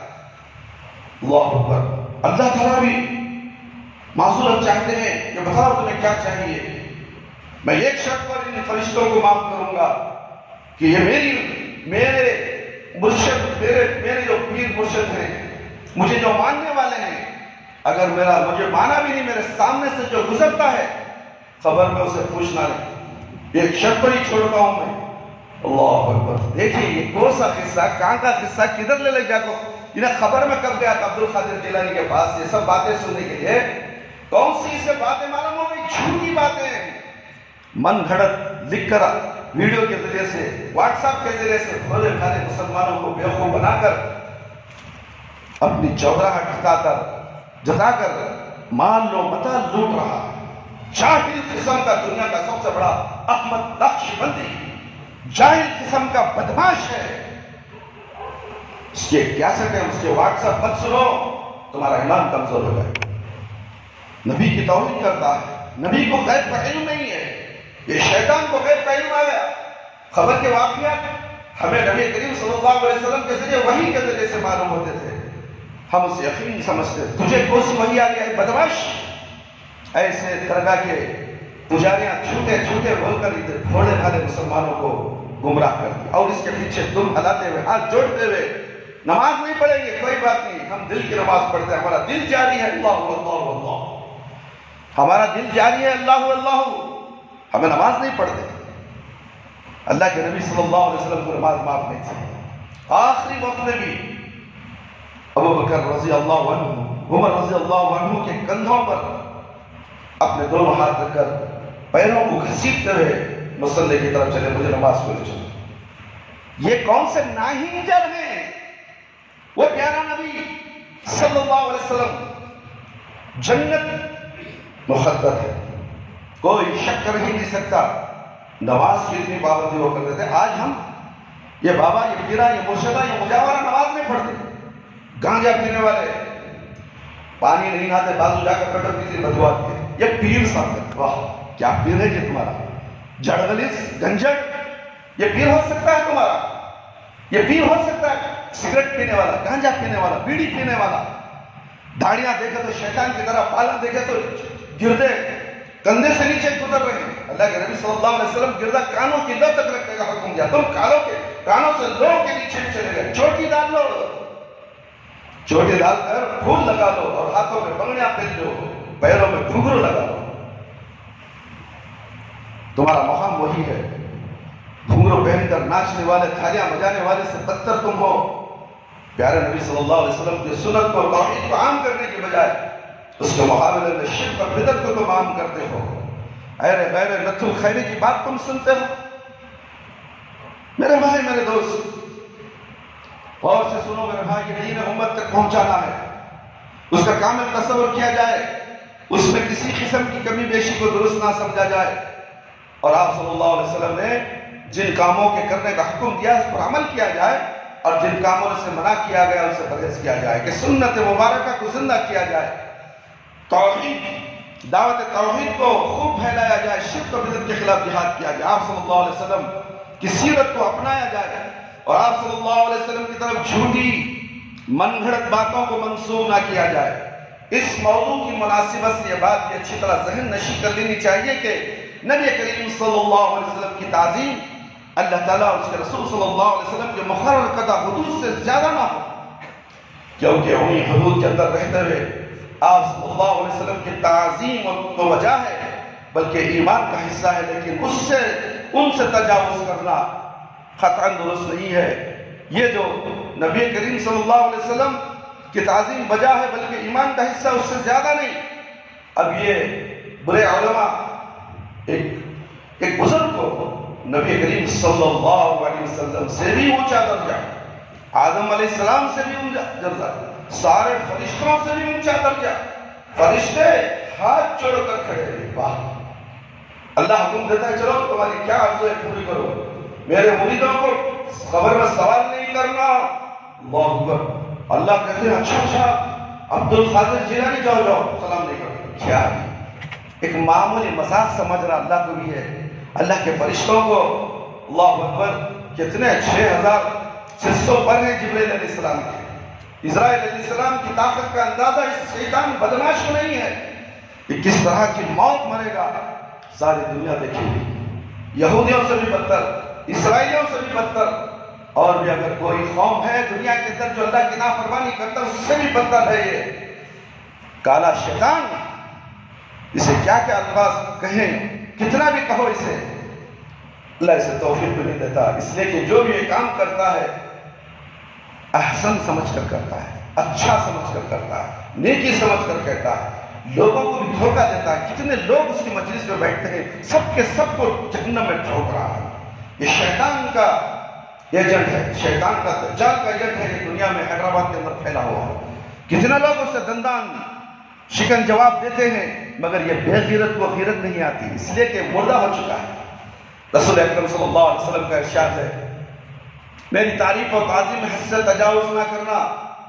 اللہ اکبر۔ اللہ تعالیٰ بھی معذورت چاہتے ہیں کہ بتاؤ تمہیں کیا چاہیے، میں ایک شرط پر ان فرشتوں کو معاف کروں گا کہ یہ میرے مرشد، میرے جو پیر مرشد ہیں، مجھے جو ماننے والے ہیں، اگر مجھے مانا بھی نہیں، میرے سامنے سے جو گزرتا ہے خبر میں اسے پوچھنا نہیں، ایک شرط پر ہی چھوڑتا ہوں میں۔ اللہ اکبر۔ دیکھیے یہ کون سا قصہ، کہاں کا قصہ، کدھر لے جا کو، انہیں خبر میں کب گیا تھا عبد القادر جیلانی کے پاس یہ سب باتیں سننے کے لیے؟ کون سی سے باتیں معلوم ہو گئی؟ جھوٹی باتیں، من گھڑت لکھ کر، ویڈیو کے ذریعے سے، واٹس ایپ کے ذریعے سے بھولے بھالے مسلمانوں کو بیوقوف بنا کر اپنی چودراہٹ جتا کر مال و متا لوٹ رہا ہے۔ جاہل قسم کا دنیا کا سب سے بڑا احمد نقشبندی، جاہل قسم کا بدماش ہے۔ اس کے کیسٹ ہے، اس کے واٹس ایپ مت سنو، تمہارا ایمان کمزور ہو جائے۔ نبی کی توہین کرتا ہے، نبی کو غیب کا علم نہیں ہے، یہ شیطان کو غیب کا علم آ گیا۔ خبر کے واقعات ہمیں نبی کریم صلی اللہ علیہ وسلم کے ذریعے وحی کے ذریعے سے معلوم ہوتے تھے، ہم اسے یقین سمجھتے۔ تجھے کون سی وحی آ گیا ہے بدماش؟ ایسے درگاہ کے پجاریاں جھوٹے جھوٹے بول کر بھولے بھالے مسلمانوں کو گمراہ کر دیا، اور اس کے پیچھے دم ہلاتے ہوئے، ہاتھ جوڑتے ہوئے، نماز نہیں پڑھیں گے کوئی بات نہیں، ہم دل کی نماز پڑھتے ہیں، ہمارا دل جاری ہے اللہ اللہ اللہ، ہمارا دل جاری ہے اللہ اللہ، ہمیں نماز نہیں پڑھتے۔ اللہ کے نبی صلی اللہ علیہ وسلم کو نماز معاف نہیں تھی. آخری وقت میں بھی ابو بکر رضی اللہ عنہ، عمر رضی اللہ عنہ کے کندھوں پر اپنے دونوں ہاتھ رکھ کر پیروں کو گھسیٹتے ہوئے مصلی کی طرف چلے، مجھے نماز کو لے چلو. یہ کون سے ناہنجر ہیں؟ وہ پیارا نبی صلی اللہ علیہ وسلم جنت مخدر ہے، کوئی شک کر ہی نہیں سکتا. نماز کی اتنی پابندی وہ کرتے تھے. آج ہم یہ بابا، یہ پیرا، یہ مرشدہ، یہ مجاورہ نماز نہیں پڑھتے. گانجا پینے والے پانی نہیں نہاتے، بازو جا کر کٹر کسی بدوا کے یہ پیر صاحب ہے. واہ کیا پیر ہے یہ تمہارا، جڑغلیس گنجڑ، یہ پیر ہو سکتا ہے تمہارا؟ یہ پیر ہو سکتا ہے؟ سگریٹ پینے والا، گانجا پینے والا، بیڑی پینے والا، داڑیاں دیکھے تو شیطان کی طرح، بالاں دیکھے تو گردے کندھے سے نیچے گزر رہے ہیں. اللہ کے نبی صلی اللہ علیہ وسلم گردہ کانوں کی لو تک رکھنے کا حکم دیا. تم کانوں سے لو کے نیچے چلے گئے. چوٹی ڈال لو، چوٹی ڈال کر پھول لگا لو، اور ہاتھوں میں بنگڑیاں پہن لو، پیروں میں گھنگرو لگا لو. تمہارا مقام وہی ہے. گھنگرو پہن کر ناچنے والے، تھالیاں بجانے والے سے بدتر تم ہو. پیارے نبی صلی اللہ علیہ وسلم کی سنت کو، توحید کو عام کرنے کے بجائے اس کے مقابلے میں شرک اور بدعت کو تم عام کرتے ہو. ایرے غیرے نتھو خیرے کی بات تم سنتے ہو. میرے بھائی، میرے دوست، غور سے سنو میرے بھائی. یہ دین امت تک پہنچانا ہے، اس کا کامل تصور کیا جائے، اس میں کسی قسم کی کمی بیشی کو درست نہ سمجھا جائے. اور آپ صلی اللہ علیہ وسلم نے جن کاموں کے کرنے کا حکم دیا اس پر عمل کیا جائے، اور جن کاموں سے منع کیا گیا اس سے پرہیز کیا جائے، کہ سنت مبارکہ کو زندہ کیا جائے. توحید، دعوت توحید کو خوب پھیلایا جائے، شرک و بدعت کے خلاف جہاد کیا جائے، آپ صلی اللہ علیہ وسلم کی سیرت کو اپنایا جائے، اور آپ صلی اللہ علیہ وسلم کی طرف جھوٹی من گھڑت باتوں کو منسوب نہ کیا جائے. اس موضوع کی مناسبت سے یہ بات بھی اچھی طرح ذہن نشی کر لینی چاہیے کہ نبی کریم صلی اللہ علیہ وسلم کی تعظیم اللہ تعالیٰ اور اس کے رسول صلی اللہ علیہ وسلم کے مقرر کردہ حدود سے زیادہ نہ ہو، کیونکہ انہی حدود کے اندر رہتے ہوئے آپ صلی اللہ علیہ وسلم کی تعظیم تو وجہ ہے، بلکہ ایمان کا حصہ ہے، لیکن ان سے تجاوز کرنا قطعاً درست نہیں ہے. یہ جو نبی کریم صلی اللہ علیہ وسلم کی تعظیم وجہ ہے بلکہ ایمان کا حصہ اس سے زیادہ نہیں. اب یہ برے علماء ایک بزرگ کو نبی کریم صلی اللہ علیہ وسلم سے بھی اونچا درجہ، آدم علیہ السلام سے بھی اونچا درجہ، سارے فرشتوں سے بھی اونچا درجہ. فرشتے ہاتھ جوڑ کر کھڑے ہیں. واہ، اللہ حکم دیتا ہے چلو تمہاری کیا عرض ہے پوری کرو، میرے مریدوں کو قبر میں سوال نہیں کرنا. اللہ اکبر. اللہ کہتے ہیں اچھا عبد القادر جیلانی جاؤ سلام نہیں کرو. کیا ایک معمولی مذاق سمجھ رہا اللہ کو بھی ہے. اللہ کے فرشتوں کو اللہ اکبر کتنے 6600 پر ہیں جبرائیل علیہ السلام کے. اسرائیل علیہ السلام کی طاقت کا اندازہ اس شیطان بدمعاش کو نہیں ہے کہ کس طرح کی موت مرے گا. ساری دنیا دیکھی یہودیوں سے بھی بدتر، اسرائیلیوں سے بھی بدتر، اور بھی اگر کوئی قوم ہے دنیا کے اندر جو اللہ کی نافرمانی کرتا ہے اس سے بھی بدتر ہے یہ کالا شیطان. اسے کیا کیا الفاظ کہیں، کتنا بھی کہو اسے، اللہ اسے توفیق بھی نہیں دیتا. اس لیے کہ جو بھی یہ کام کرتا ہے احسن سمجھ کر کرتا ہے، اچھا سمجھ کر کرتا ہے، نیکی سمجھ کر کہتا ہے، لوگوں کو بھی دھوکہ دیتا ہے. کتنے لوگ اس کی مجلس میں بیٹھتے ہیں، سب کے سب کو جہنم میں ٹھوک رہا ہے. یہ شیطان کا ایجنٹ ہے، شیطان کا دجال کا ایجنٹ ہے. یہ دنیا میں حیدرآباد کے اندر پھیلا ہوا ہے. کتنے لوگ اس سے دندان شکن جواب دیتے ہیں، مگر یہ بے غیرت کو غیرت نہیں آتی، اس لیے کہ مردہ ہو چکا ہے. رسول اکرم صلی اللہ علیہ وسلم کا ارشاد ہے میری تعریف اور تعظیم میں حد سے تجاوز نہ کرنا.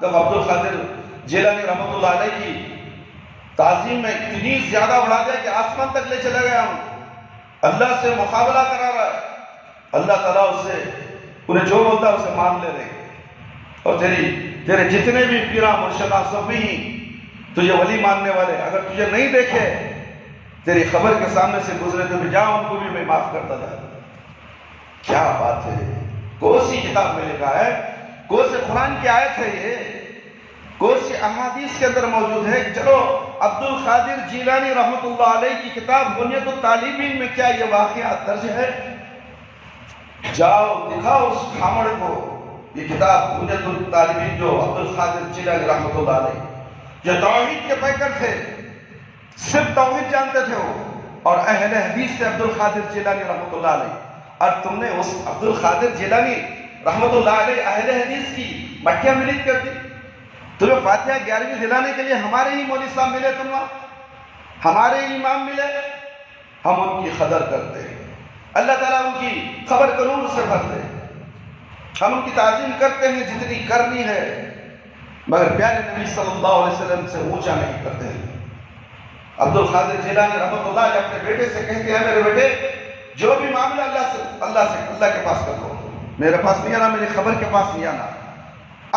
جب عبد القادر جیلانی رحمۃ اللہ علیہ کی تعظیم میں اتنی زیادہ بڑھا دیا کہ آسمان تک لے چلا گیا ہوں، اللہ سے مقابلہ کرا رہا ہے. اللہ تعالیٰ اس سے انہیں جو بولتا ہے اسے مان لے رہے. اور تیرے جتنے بھی پیرا مرشدہ سب بھی تجھے ولی ماننے والے اگر تجھے نہیں دیکھے تیری خبر کے سامنے سے گزرے تو بھی جاؤ، ان کو بھی میں معاف کرتا تھا. کیا بات ہے. کون سی کتاب میں لکھا ہے، کون سے قرآن کی آیت ہے یہ، کون سی احادیث کے اندر موجود ہے. چلو عبد القادر جیلانی رحمۃ اللہ علیہ کی کتاب بنیت الطالبین میں کیا یہ واقعہ درج ہے؟ جاؤ دکھاؤ اس کھامڑ کو یہ کتاب بنیاد الطالبین جو عبد القادر جیلانی رحمۃ اللہ علیہ، جو توحید کے پیکر تھے، صرف توحید جانتے تھے وہ، اور اہل حدیث سے عبد القادر جیلانی رحمۃ اللہ علیہ، اور تم نے اس عبد القادر جیلانی رحمۃ اللہ علیہ اہل حدیث کی مٹیاں ملید کر دی۔ تمہیں فاتحہ 11ویں دلانے کے لیے ہمارے ہی مولوی صاحب ملے، تم ہمارے ہی امام ملے، ہم ان کی قدر کرتے ہیں، اللہ تعالیٰ ان کی خبر قرور سے بھرتے ہیں، ہم ان کی تعظیم کرتے ہیں جتنی کرنی ہے، مگر پیارے نبی صلی اللہ علیہ وسلم سے اونچا نہیں کرتے ہیں۔ عبد القادر جیلانی رحمۃ اللہ علیہ اپنے بیٹے سے کہتے ہیں، میرے بیٹے جو بھی معاملہ اللہ کے پاس کر دو، میرے پاس نہیں آنا، میری خبر کے پاس نہیں آنا۔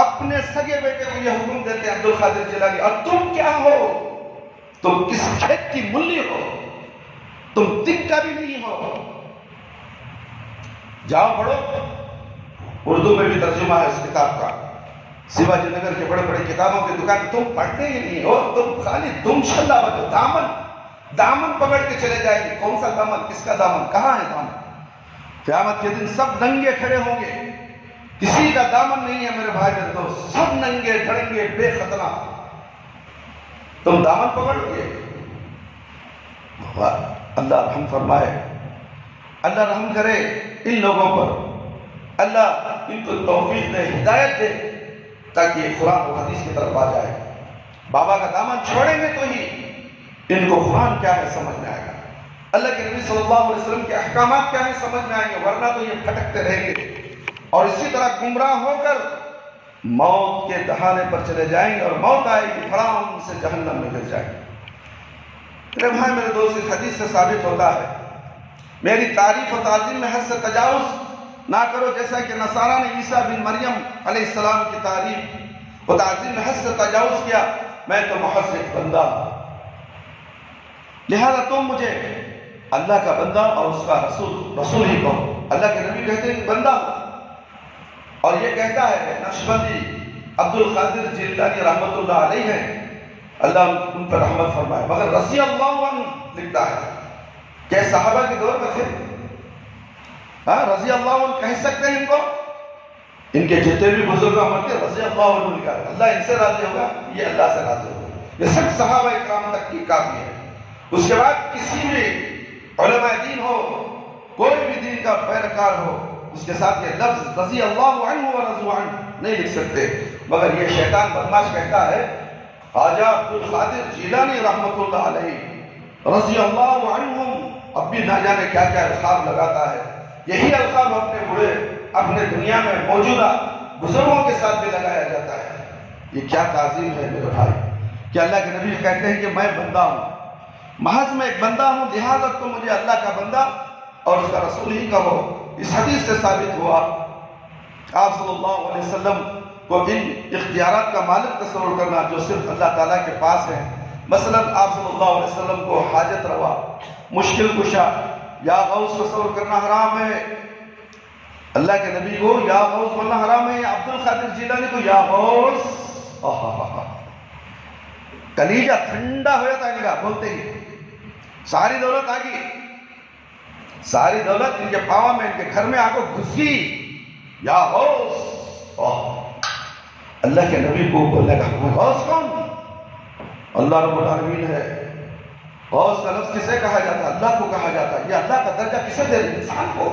اپنے سگے بیٹے کو یہ حکم دیتے ہیں عبد القادر جیلانی، اور تم کیا ہو؟ تم کس کھیت کی ملی ہو؟ تم دکھ کا بھی نہیں ہو، جاؤ پڑھو۔ اردو میں بھی ترجمہ ہے اس کتاب کا، شیواجی نگر کے بڑے بڑے کتابوں کی دکان، تم پڑھتے ہی نہیں ہو، تم خالی دم شلہ بجو، دامن پکڑ کے چلے جائیں گے۔ کون سا دامن؟ کس کا دامن؟ کہاں ہے دامن؟ قیامت کے دن سب ننگے کھڑے ہوں گے، کسی کا دامن نہیں ہے میرے بھائی میرے دوست، سب ننگے ڈھڑنگے بے خطرہ، تم دامن پکڑ گے؟ اللہ رحم فرمائے، اللہ رحم کرے ان لوگوں پر، اللہ ان کو توفیق دے، ہدایت دے، تاکہ یہ قرآن و حدیث کی طرف آ جائے۔ بابا کا دامن چھوڑیں گے تو ہی ان کو قرآن کیا ہے سمجھ میں آئے گا، اللہ کے نبی صلی اللہ علیہ وسلم کے احکامات کیا ہیں سمجھ میں آئیں گے، ورنہ تو یہ پھٹکتے رہیں گے اور اسی طرح گمراہ ہو کر موت کے دہانے پر چلے جائیں گے، اور موت آئے گی فراؤن سے جہنم میں گر جائیں گے۔ میرے بھائی میرے دوست، اس حدیث سے ثابت ہوتا ہے میری تعریف و تعظیم میں حد سے تجاوز نہ کرو، جیسا کہ نصارہ نے عیسیٰ بن مریم علیہ السلام کی تعریف و تعظیم میں حد سے تجاوز کیا۔ میں تو محض ایک بندہ ہوں، لہذا تم مجھے اللہ کا بندہ اور اس کا رسول ہی کہو۔ اللہ کے نبی کہتے ہیں بندہ ہوں، اور یہ کہتا ہے نقشبندی عبد القادر جیلانی رحمۃ اللہ علیہ ہے، اللہ ان پر رحمت فرمائے، مگر رضی اللہ عنہ لکھتا ہے کہ صحابہ کے دور میں تھے، رضی اللہ عنہ کہہ سکتے ہیں ان کو؟ ان کے جتنے بھی بزرگ ہمارے رضی اللہ عنہ لکھا ہے، اللہ ان سے راضی ہوگا، یہ اللہ سے راضی ہوگا، یہ سب صحابہ اکرام تک کی کافی ہے۔ اس کے بعد کسی بھی علماء دین ہو، کوئی بھی دین کا پیروکار ہو، اس کے ساتھ یہ لفظ رضی اللہ عنہ و رضوا عنہ نہیں لکھ سکتے، مگر یہ شیطان بدماش کہتا ہے خواجہ عبد القادر جیلانی رحمۃ اللہ علیہ رضی اللہ عنہم، اب بھی نہ جانے کیا کیا القاب لگاتا ہے، یہی القاب اپنے بڑے اپنے دنیا میں موجودہ بزرگوں کے ساتھ بھی لگایا جاتا ہے۔ یہ کیا تعظیم ہے میرے بھائی کہ اللہ کے نبی کہتے ہیں کہ میں بندہ ہوں، محض میں ایک بندہ ہوں، لہٰذا تم مجھے اللہ کا بندہ اور اس کا رسول ہی کہو۔ اس حدیث سے ثابت ہوا آپ صلی اللہ علیہ وسلم کو ان اختیارات کا مالک تصور کرنا جو صرف اللہ تعالیٰ کے پاس ہے۔ مثلا آپ صلی اللہ علیہ وسلم کو حاجت روا، مشکل کشا یا غوث تصور کرنا حرام ہے، اللہ کے نبی کو یا غوث بولنا حرام ہے، یا عبد القادر جیلانی کو یا غوث، کلیجہ ٹھنڈا ہو جاتا ہے بولتے ہی، ساری دولت آگئی، ساری دولت ان کے پاؤں میں ان کے گھر میں آگو گھس گئی، یا غوث، اللہ کے نبی کو بولنے کا غوث کون؟ اللہ رب العالمین ہے۔ غوث کا لفظ کسے کہا جاتا ہے؟ اللہ کو کہا جاتا ہے۔ یہ اللہ کا درجہ کسے دے رہے؟ انسان کو۔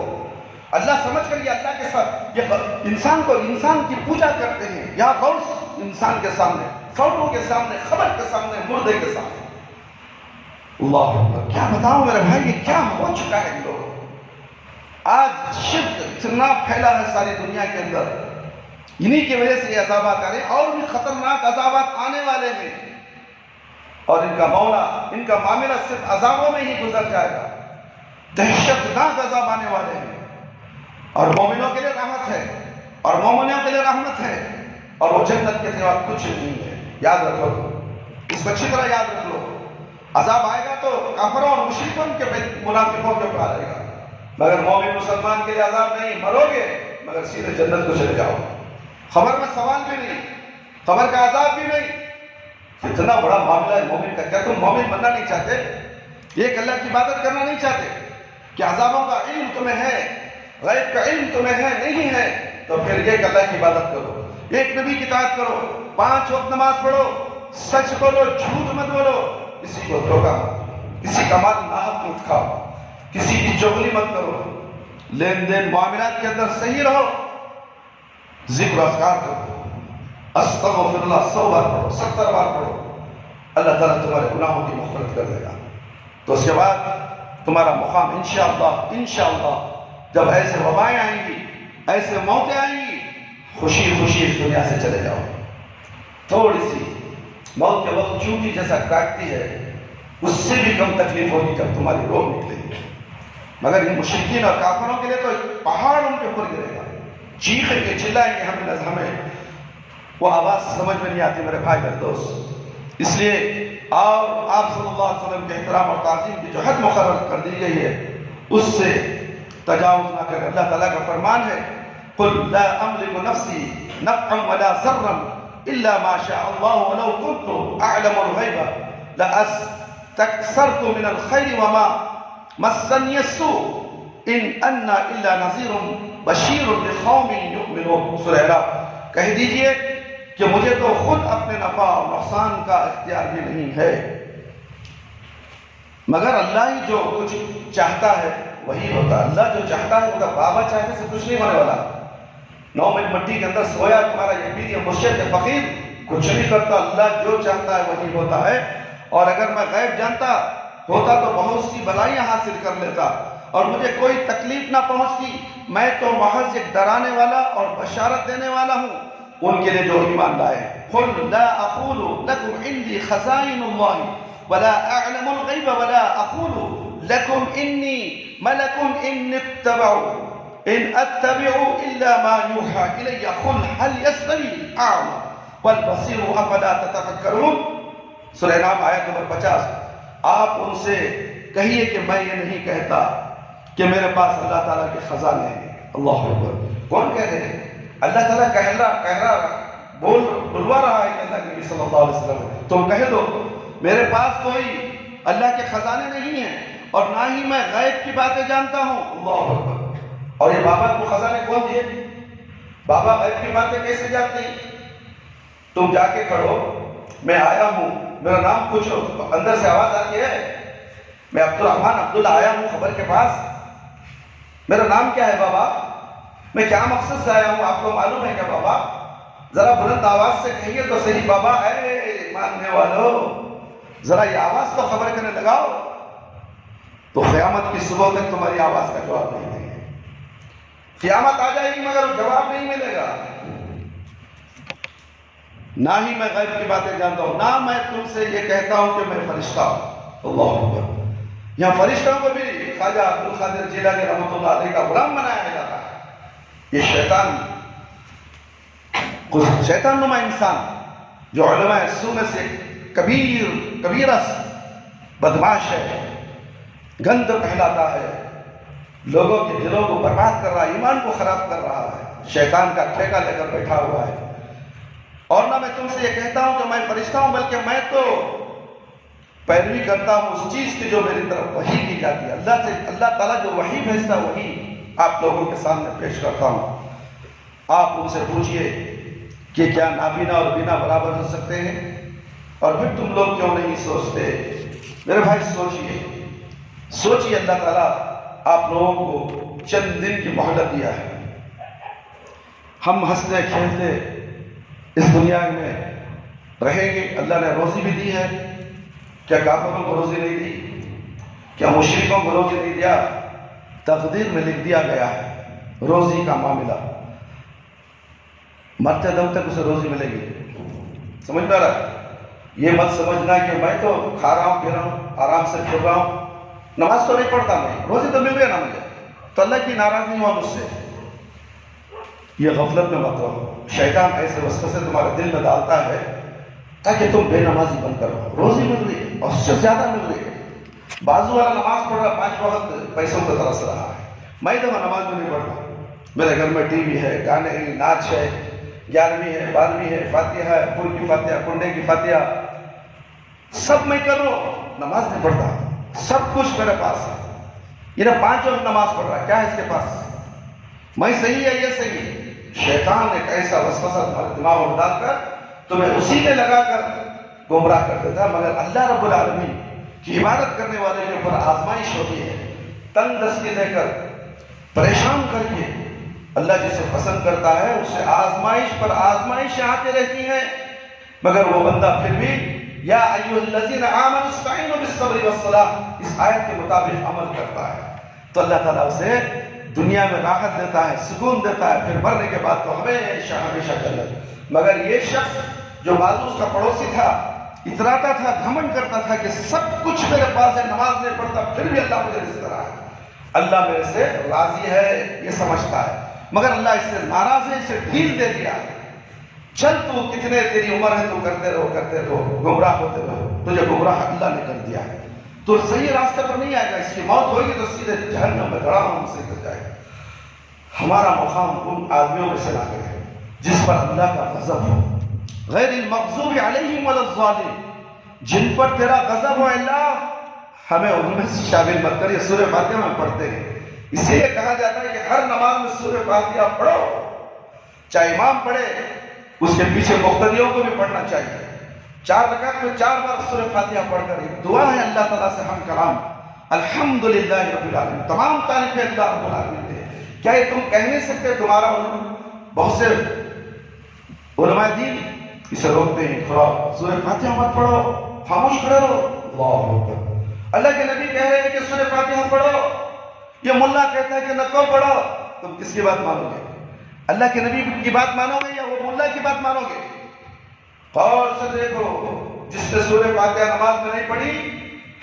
اللہ سمجھ کر یہ اللہ کے ساتھ یہ انسان کو انسان کی پوجا کرتے ہیں، یا غوث انسان کے سامنے، فوٹو کے سامنے، خبر کے سامنے، مردے کے سامنے۔ اللہ اکبر، کیا بتاؤں میرے بھائی یہ کیا ہو چکا ہے لوگ، آج شرک اتنا پھیلا ہے ساری دنیا کے اندر، انہی کی وجہ سے یہ عذابات آ رہے ہیں، اور بھی خطرناک عذابات آنے والے ہیں، اور ان کا مولا ان کا معاملہ صرف عذابوں میں ہی گزر جائے گا، دہشتناک عذاب آنے والے ہیں، اور مومنوں کے لیے رحمت ہے اور مومنوں کے لیے رحمت ہے، اور وہ جنت کے سوا کچھ نہیں ہے۔ یاد رکھو، اس کو اچھی طرح یاد رکھ لو، عذاب آئے گا تو کافروں اور مشرکوں کے منافقوں کے اوپر آئے گا، مگر مومن مسلمان کے لیے عذاب نہیں، مرو گے مگر سیدھے جنت کو چلے جاؤ، خبر میں سوال بھی نہیں، خبر کا عذاب بھی نہیں۔ اتنا بڑا معاملہ ہے مومن کا، کیا تم مومن بننا نہیں چاہتے؟ ایک اللہ کی عبادت کرنا نہیں چاہتے؟ کہ عذابوں کا علم تمہیں ہے، غیب کا علم تمہیں ہے نہیں ہے تو پھر ایک اللہ کی عبادت کرو، ایک نبی کی اطاعت کرو، 5 وقت نماز پڑھو، سچ بولو، جھوٹ مت بولو، کسی کو دھوکہ مت دو، کسی کا مال ناحق مت کھاؤ، کسی کی چغلی مت کرو، لین دین معاملات کے اندر صحیح رہو، ذکر و اذکار کرو، استغفر اللہ 100 بار پڑھو، 70 بار پڑھو، اللہ تعالیٰ تمہارے گناہوں کی مغفرت کر دے گا۔ تو اس کے بعد تمہارا مقام انشاءاللہ جب ایسے وبائیں آئیں گی، ایسے موتیں آئیں گی، خوشی خوشی اس دنیا سے چلے جاؤ۔ تھوڑی سی موت کے وقت چونٹی جیسا کاٹتی ہے، اس سے بھی کم تکلیف ہوگی جب تمہاری روح نکلے گی، مگر ان مشرکین اور کافروں کے لیے تو پہاڑ ان کے اوپر گرے گا، چیخیں گے، چلائیں گے، ہمیں وہ آواز سمجھ میں نہیں آتی میرے بھائی میرے دوست۔ اس لیے اور آپ صلی اللہ علیہ وسلم کے احترام اور تعظیم کی جو حد مقرر کر دی گئی ہے اس سے تجاوز نہ کریں۔ اللہ تعالیٰ کا فرمان ہے قُلْ لَا أَمْلِكُ نَفْسِي نَفْعًا وَلَا ضَرًّا إِلَّا مَا شَاءَ اللَّهُ وَلَوْ كُنْتُ أَعْلَمُ الْغَيْبَ لَأَسْتَكْثَرْتُ مِنَ الْخَيْرِ وَمَا مَسَّنِيَ السُّوءُ إِنْ أَنَّا إِلَّا نَذِيرٌ بَشِيرٌ لِقَوْمٍ يُؤْمِنُونَ۔ سورہ اعراف۔ کہہ دیجئے کہ مجھے تو خود اپنے نفع اور نقصان کا اختیار بھی نہیں ہے، مگر اللہ ہی جو کچھ چاہتا ہے وہی ہوتا ہے۔ اللہ جو چاہتا ہے وہ بابا چاہتے سے کچھ نہیں ہونے والا۔ 9 منٹ مٹی کے اندر سویا تمہارا یہ پیر یا مرشد یا فقیر کچھ نہیں کرتا، اللہ جو چاہتا ہے وہی ہوتا ہے۔ اور اگر میں غیب جانتا ہوتا تو بہت سی بلائیاں حاصل کر لیتا اور مجھے کوئی تکلیف نہ پہنچتی۔ میں تو محض ایک ڈرانے والا اور بشارت دینے والا ہوں ان کے لیے جو ایمان لائے۔ قُلْ لَا أَقُولُ لَكُمْ عِنْدِي خَزَائِنُ اللَّهِ وَلَا أَعْلَمُ الْغَيْبَ وَلَا أَقُولُ لَكُمْ إِنِّي مَلَكٌ إِنْ أَتَّبِعُ إِلَّا مَا يُوحَى إِلَيَّ قُلْ هَلْ يَسْتَوِي الْأَعْمَى وَالْبَصِيرُ أَفَلَا تَتَفَكَّرُونَ۔ سورہ نام آیت نمبر 50۔ آپ ان سے کہیے کہ میں یہ نہیں کہتا کہ میرے پاس اللہ تعالیٰ کے خزانے ہیں۔ اللہ اکبر۔ کون کہہ رہے ہیں؟ اللہ تعالیٰ کہہ رہا بلوا رہا ہے کہ اللہ کے نبی صلی اللہ علیہ وسلم تم کہہ دو میرے پاس کوئی اللہ کے خزانے نہیں ہیں اور نہ ہی میں غیب کی باتیں جانتا ہوں۔ اللہ اکبر۔ اور یہ بابا کو خزانے کون دیے؟ بابا غیب کی باتیں کیسے جانتے ہیں؟ تم جا کے کھڑو، میں آیا ہوں، میرا نام پوچھو، اندر سے آواز آتی ہے میں عبدالرحمن عبداللہ آیا ہوں خبر کے پاس، میرا نام کیا ہے بابا، میں کیا مقصد سے آیا ہوں آپ کو معلوم ہے کیا بابا؟ ذرا بلند آواز سے کہیے تو صحیح بابا، اے ماننے والو ذرا یہ آواز تو خبر کرنے لگاؤ۔ تو قیامت کی صبح تک تمہاری آواز کا جواب نہیں دیں گے، قیامت آ جائے گی مگر جواب نہیں ملے گا۔ نہ ہی میں غیب کی باتیں جانتا ہوں، نہ میں تم سے یہ کہتا ہوں کہ میں فرشتہ ہوں۔ اللہ اکبر۔ یہاں فرشتوں کو بھی خواجہ عبدالقادر جیلانی رحمۃ اللہ علیہ کا غلام بنایا جاتا ہے۔ یہ شیطان نما انسان جو علماء سو میں سے کبیرس بدماش ہے، گند پھیلاتا ہے، لوگوں کے دلوں کو برباد کر رہا ہے، ایمان کو خراب کر رہا ہے، شیطان کا ٹھیکہ لے کر بیٹھا ہوا ہے۔ اور نہ میں تم سے یہ کہتا ہوں کہ میں فرشتہ ہوں، بلکہ میں تو پیروی کرتا ہوں اس چیز کی جو میری طرف وحی کی جاتی ہے۔ اللہ تعالیٰ جو وحی بھیجتا وہی آپ لوگوں کے سامنے پیش کرتا ہوں۔ آپ ان سے پوچھئے کہ کیا نابینا اور بینا برابر ہو سکتے ہیں؟ اور پھر تم لوگ کیوں نہیں سوچتے؟ میرے بھائی سوچئے اللہ تعالیٰ آپ لوگوں کو چند دن کی مہلت دیا ہے۔ ہم ہنستے کھیلتے اس دنیا میں رہیں گے، اللہ نے روزی بھی دی ہے، کیا کافروں کو روزی نہیں دی؟ کیا مشرکوں کو روزی نہیں دیا؟ تقدیر میں لکھ دیا گیا ہے روزی کا معاملہ، مرتے دم تک اسے روزی ملے گی۔ سمجھ پا رہا ہے؟ یہ مت سمجھنا کہ میں تو کھا رہا ہوں، پی رہا ہوں، آرام سے پھر رہا ہوں، نماز تو نہیں پڑھتا، میں روزی تو مل گیا نا مجھے، تو اللہ کی ناراض نہیں ہوا مجھ سے۔ یہ غفلت میں مت رہو۔ شیطان ایسے وسوسے تمہارے دل میں ڈالتا ہے تاکہ تم بے نمازی بن کر رہو۔ روزی مل رہی ہے اور اس سے زیادہ مل رہی ہے۔ بازو والا نماز پڑھ رہا، 5 وقت پیسوں کو ترس رہا ہے، میں تو نماز میں نہیں پڑھتا، میرے گھر میں ٹی وی ہے، گانے ہیں، ناچ ہے، 11ویں ہے، 12ویں ہے، فاتحہ ہے، پھول کی فاتحہ، کنڈے کی فاتحہ، سب میں کر رہا ہوں، نماز نہیں پڑھتا، سب کچھ میرے پاس ہے۔ یہ 5 وقت نماز پڑھ رہا ہے، کیا ہے اس کے پاس؟ میں صحیح ہے یہ صحیح، شیطان ایک ایسا وسوسہ تمہارے دماغ میں ڈال کر تمہیں اسی میں لگا کر گمراہ کر دیتا ہے۔ مگر اللہ رب العالمین کی عبادت کرنے والے کے اوپر آزمائش ہوتی ہے، تنگ دستی دے کر، پریشان کر کے۔ اللہ جسے پسند کرتا ہے اسے آزمائش پر آزمائشیں آتی رہتی ہیں، مگر وہ بندہ پھر بھی یا ایھا الذین آمنوا استعینوا بالصبر والصلاۃ اس آیت کے مطابق عمل کرتا ہے تو اللہ تعالیٰ اسے دنیا میں راحت دیتا ہے، سکون دیتا ہے، پھر مرنے کے بعد تو ہمیشہ ہمیشہ جنت۔ مگر یہ شخص جو بازو اس کا پڑوسی تھا، اتراتا تھا، گھمنڈ کرتا تھا کہ سب کچھ میرے پاس ہے، نماز نہیں پڑھتا پھر بھی اللہ مجھے رزق رہا ہے، اللہ میرے سے راضی ہے یہ سمجھتا ہے، مگر اللہ اس سے ناراض ہے، اسے ڈھیل دے دیا۔ چل تو کتنے تیری عمر ہے، تو کرتے رہو، گمراہ ہوتے رہو، تجھے گمراہ اللہ نے کر دیا ہے، تو صحیح راستے پر نہیں آئے گا، اس کی موت ہوگی تو سیدھے جہنم میں دھڑام سے گر جائے گا۔ ہمارا مقام ان آدمیوں میں سے نہ کرے جس پر اللہ کا غضب ہو، غیر المغضوب علیہم ولا الضالین، جن پر تیرا غضب ہو اللہ ہمیں ان میں سے شامل مت کر۔ یہ سورہ فاتحہ میں پڑھتے ہیں، اسی لیے کہا جاتا ہے کہ ہر نماز میں سورہ فاتحہ پڑھو، چاہے امام پڑھے اس کے پیچھے مقتدیوں کو بھی پڑھنا چاہیے۔ 4 رکعت میں 4 بار سورہ فاتحہ پڑھ کر ایک دعا ہے اللہ تعالیٰ سے ہم کلام الحمدللہ رب العالمین، تمام تعریفیں اللہ رب العالمین دے۔ کیا یہ تم کہہ نہیں سکتے؟ تمہارا بہت سے علماء دین اسے روکتے ہیں، تھوڑا سورہ فاتحہ مت پڑھو، خاموش کھڑے رہو۔ اللہ اکبر، اللہ کے نبی کہہ رہے ہیں کہ سورہ فاتحہ پڑھو، یہ ملا کہتا ہے کہ نہ کو پڑھو، تم کس کی بات مانو گے؟ اللہ کے نبی کی بات مانو گے یا وہ ملا کی بات مانو گے؟ غور سے دیکھو، جس نے سورہ فاتحہ نماز میں نہیں پڑھی،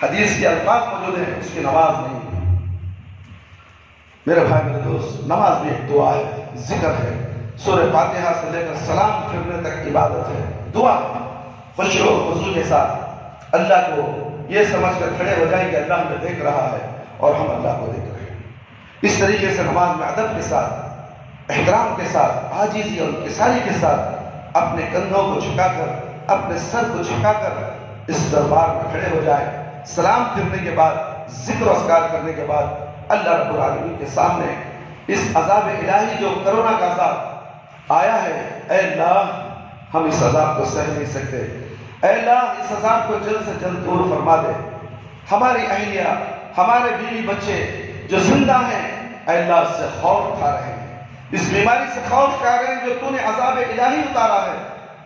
حدیث کے الفاظ موجود ہیں، اس کی نماز نہیں۔ میرے بھائی میرے دوست، نماز بھی ایک دعا ہے، ذکر ہے، سورہ فاتحہ سے لے کر سلام پھرنے تک عبادت ہے، دعا، خشوع و خضوع کے ساتھ اللہ کو یہ سمجھ کر کھڑے ہو جائیں کہ اللہ ہمیں دیکھ رہا ہے اور ہم اللہ کو دیکھ رہے ہیں۔ اس طریقے سے نماز میں ادب کے ساتھ، احترام کے ساتھ، عاجزی اور انکساری کے ساتھ اپنے کندھوں کو جھکا کر، اپنے سر کو جھکا کر اس دربار میں کھڑے ہو جائیں۔ سلام پھرنے کے بعد، ذکر و اذکار کرنے کے بعد اللہ رب العالمین کے سامنے اس عذاب الہی جو کرونا کا عذاب آیا ہے، اے اللہ ہم اس عذاب کو سہ نہیں سکتے، اے اللہ اس عذاب کو جلد سے جلد دور فرما دے۔ ہماری اہلیہ، ہمارے بیوی بچے جو زندہ ہیں، اے اللہ اس سے خوف کھا رہے ہیں، اس بیماری سے خوف کھا رہے ہیں جو تو نے عذاب الہی اتارا ہے،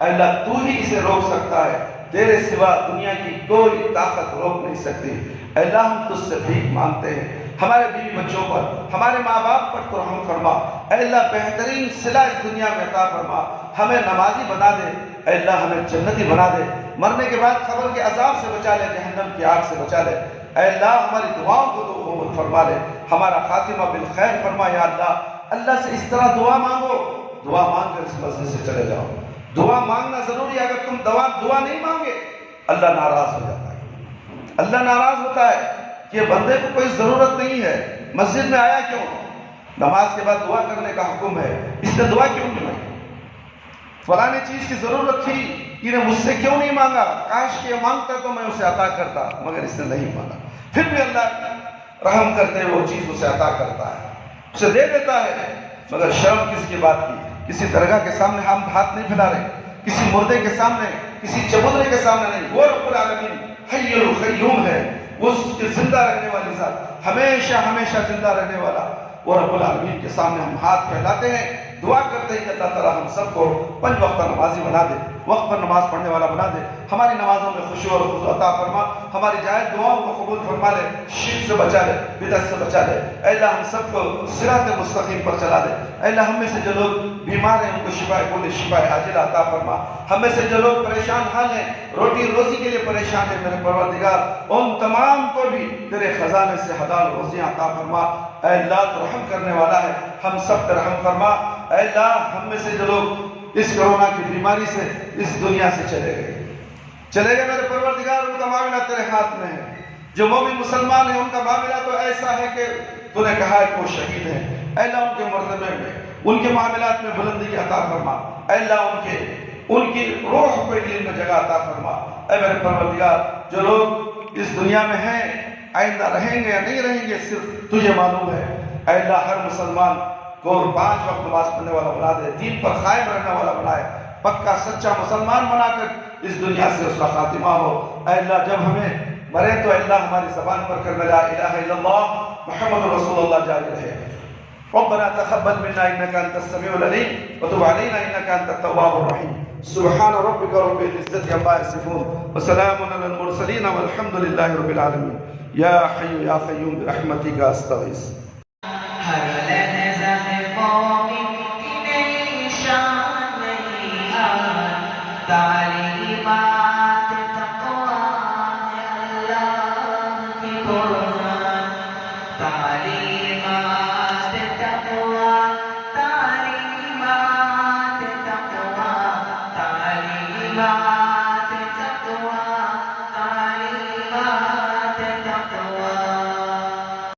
اے اللہ تو ہی اسے روک سکتا ہے، تیرے سوا دنیا کی کوئی طاقت روک نہیں سکتی۔ اے اللہ ہم تجھ سے بھیک مانگتے ہیں، ہمارے بیوی بچوں پر، ہمارے ماں باپ پر تو رحم فرما، اے اللہ بہترین صلہ اس دنیا میں عطا فرما، ہمیں نمازی بنا دے، اے اللہ ہمیں جنتی بنا دے، مرنے کے بعد قبر کے عذاب سے بچا لے، جہنم کی آگ سے بچا لے، اے اللہ ہماری دعاؤں کو تو قبول فرما لے، ہمارا خاتمہ بالخیر فرما یا اللہ۔ اللہ سے اس طرح دعا مانگو، دعا مانگ کر اس مسجد سے چلے جاؤ۔ دعا مانگنا ضروری ہے، اگر تم دعا نہیں مانگے اللہ ناراض ہو جاتا ہے، اللہ ناراض ہوتا ہے کہ بندے کو کوئی ضرورت نہیں ہے، مسجد میں آیا کیوں؟ نماز کے بعد دعا کرنے کا حکم ہے، اس نے دعا کیوں نہیں مانگی؟ فلانے چیز کی ضرورت تھی، یہ نے مجھ سے کیوں نہیں مانگا؟ کاش کہ یہ مانگتا تو میں اسے عطا کرتا، مگر اس نے نہیں مانگا۔ پھر بھی اللہ رحم کرتے وہ چیز اسے عطا کرتا ہے، اسے دے دیتا ہے، مگر شرم کس کی بات کی؟ کسی درگاہ کے سامنے ہم ہاتھ نہیں پھیلا رہے، کسی مردے کے سامنے، کسی چبودرے کے سامنے نہیں۔ وہ رب العالمین حی القیوم ہے، وہ اس کے زندہ رہنے والی ذات، ہمیشہ ہمیشہ زندہ رہنے والا، وہ رب العالمین کے سامنے ہم ہاتھ پھیلاتے ہیں، دعا کرتے ہیں کہ اللہ تعالیٰ ہم سب کو 5 وقت نمازی بنا دے، وقت پر نماز پڑھنے والا بنا دے، ہماری نمازوں میں خشوع اور خضوع عطا فرما، ہماری جائز دعاؤں کو قبول فرما لے، شرک سے بچا لے، بدعت سے بچا لے، اے اللہ ہم سب کو صراط مستقیم پر چلا دے، اے اللہ ہم میں سے جو لوگ بیمار ہیں ان کو شفا کل شفا عاجلہ عطا فرما، ہم میں سے جو لوگ پریشان حال ہیں، روٹی روزی کے لیے پریشان ہیں، میرے پروردگار ان تمام کو بھی تیرے خزانے سے حلال روزیاں عطا فرما، اے اللہ تو رحم کرنے والا ہے، ہم سب پر رحم فرما، اے اللہ ہم میں سے جو لوگ اس کرونا کی بیماری سے اس دنیا سے چلے گئے میرے پروردگار، ان کا معاملہ تیرے ہاتھ میں ہے، جو مومن مسلمان ہیں ان کا معاملہ تو ایسا ہے کہ تو نے کہا ہے کہ وہ شہید ہیں، اے اللہ ان کے مرتبے میں، ان کے معاملات میں بلندی کی عطا فرما، اے اللہ ان کی روح کو علم میں جگہ عطا فرما، اے میرے پروردگار جو لوگ اس دنیا میں ہیں آئندہ رہیں گے یا نہیں رہیں گے صرف تجھے معلوم ہے، اے اللہ ہر مسلمان اور 5 وقت نماز پڑھنے والا بنا دے، دین پر قائم رہنے والا بنائے، پکا سچا مسلمان بنا کر اس دنیا سے اس کا خاتمہ ہو۔ اے اللہ جب ہمیں مرے تو اے اللہ ہماری زبان پر کرنا لا الہ الا اللہ محمد رسول اللہ جاری رہے۔ ربنا تقبل منا انك انت السميع العليم وتب علينا انك انت التواب الرحيم سبحان ربك رب العزة عما يصفون وسلام على المرسلين والحمد لله رب العالمين يا حي يا قيوم برحمتك استغيث ہر لحظہ قوم کی نئی شان نئی آن تعلیم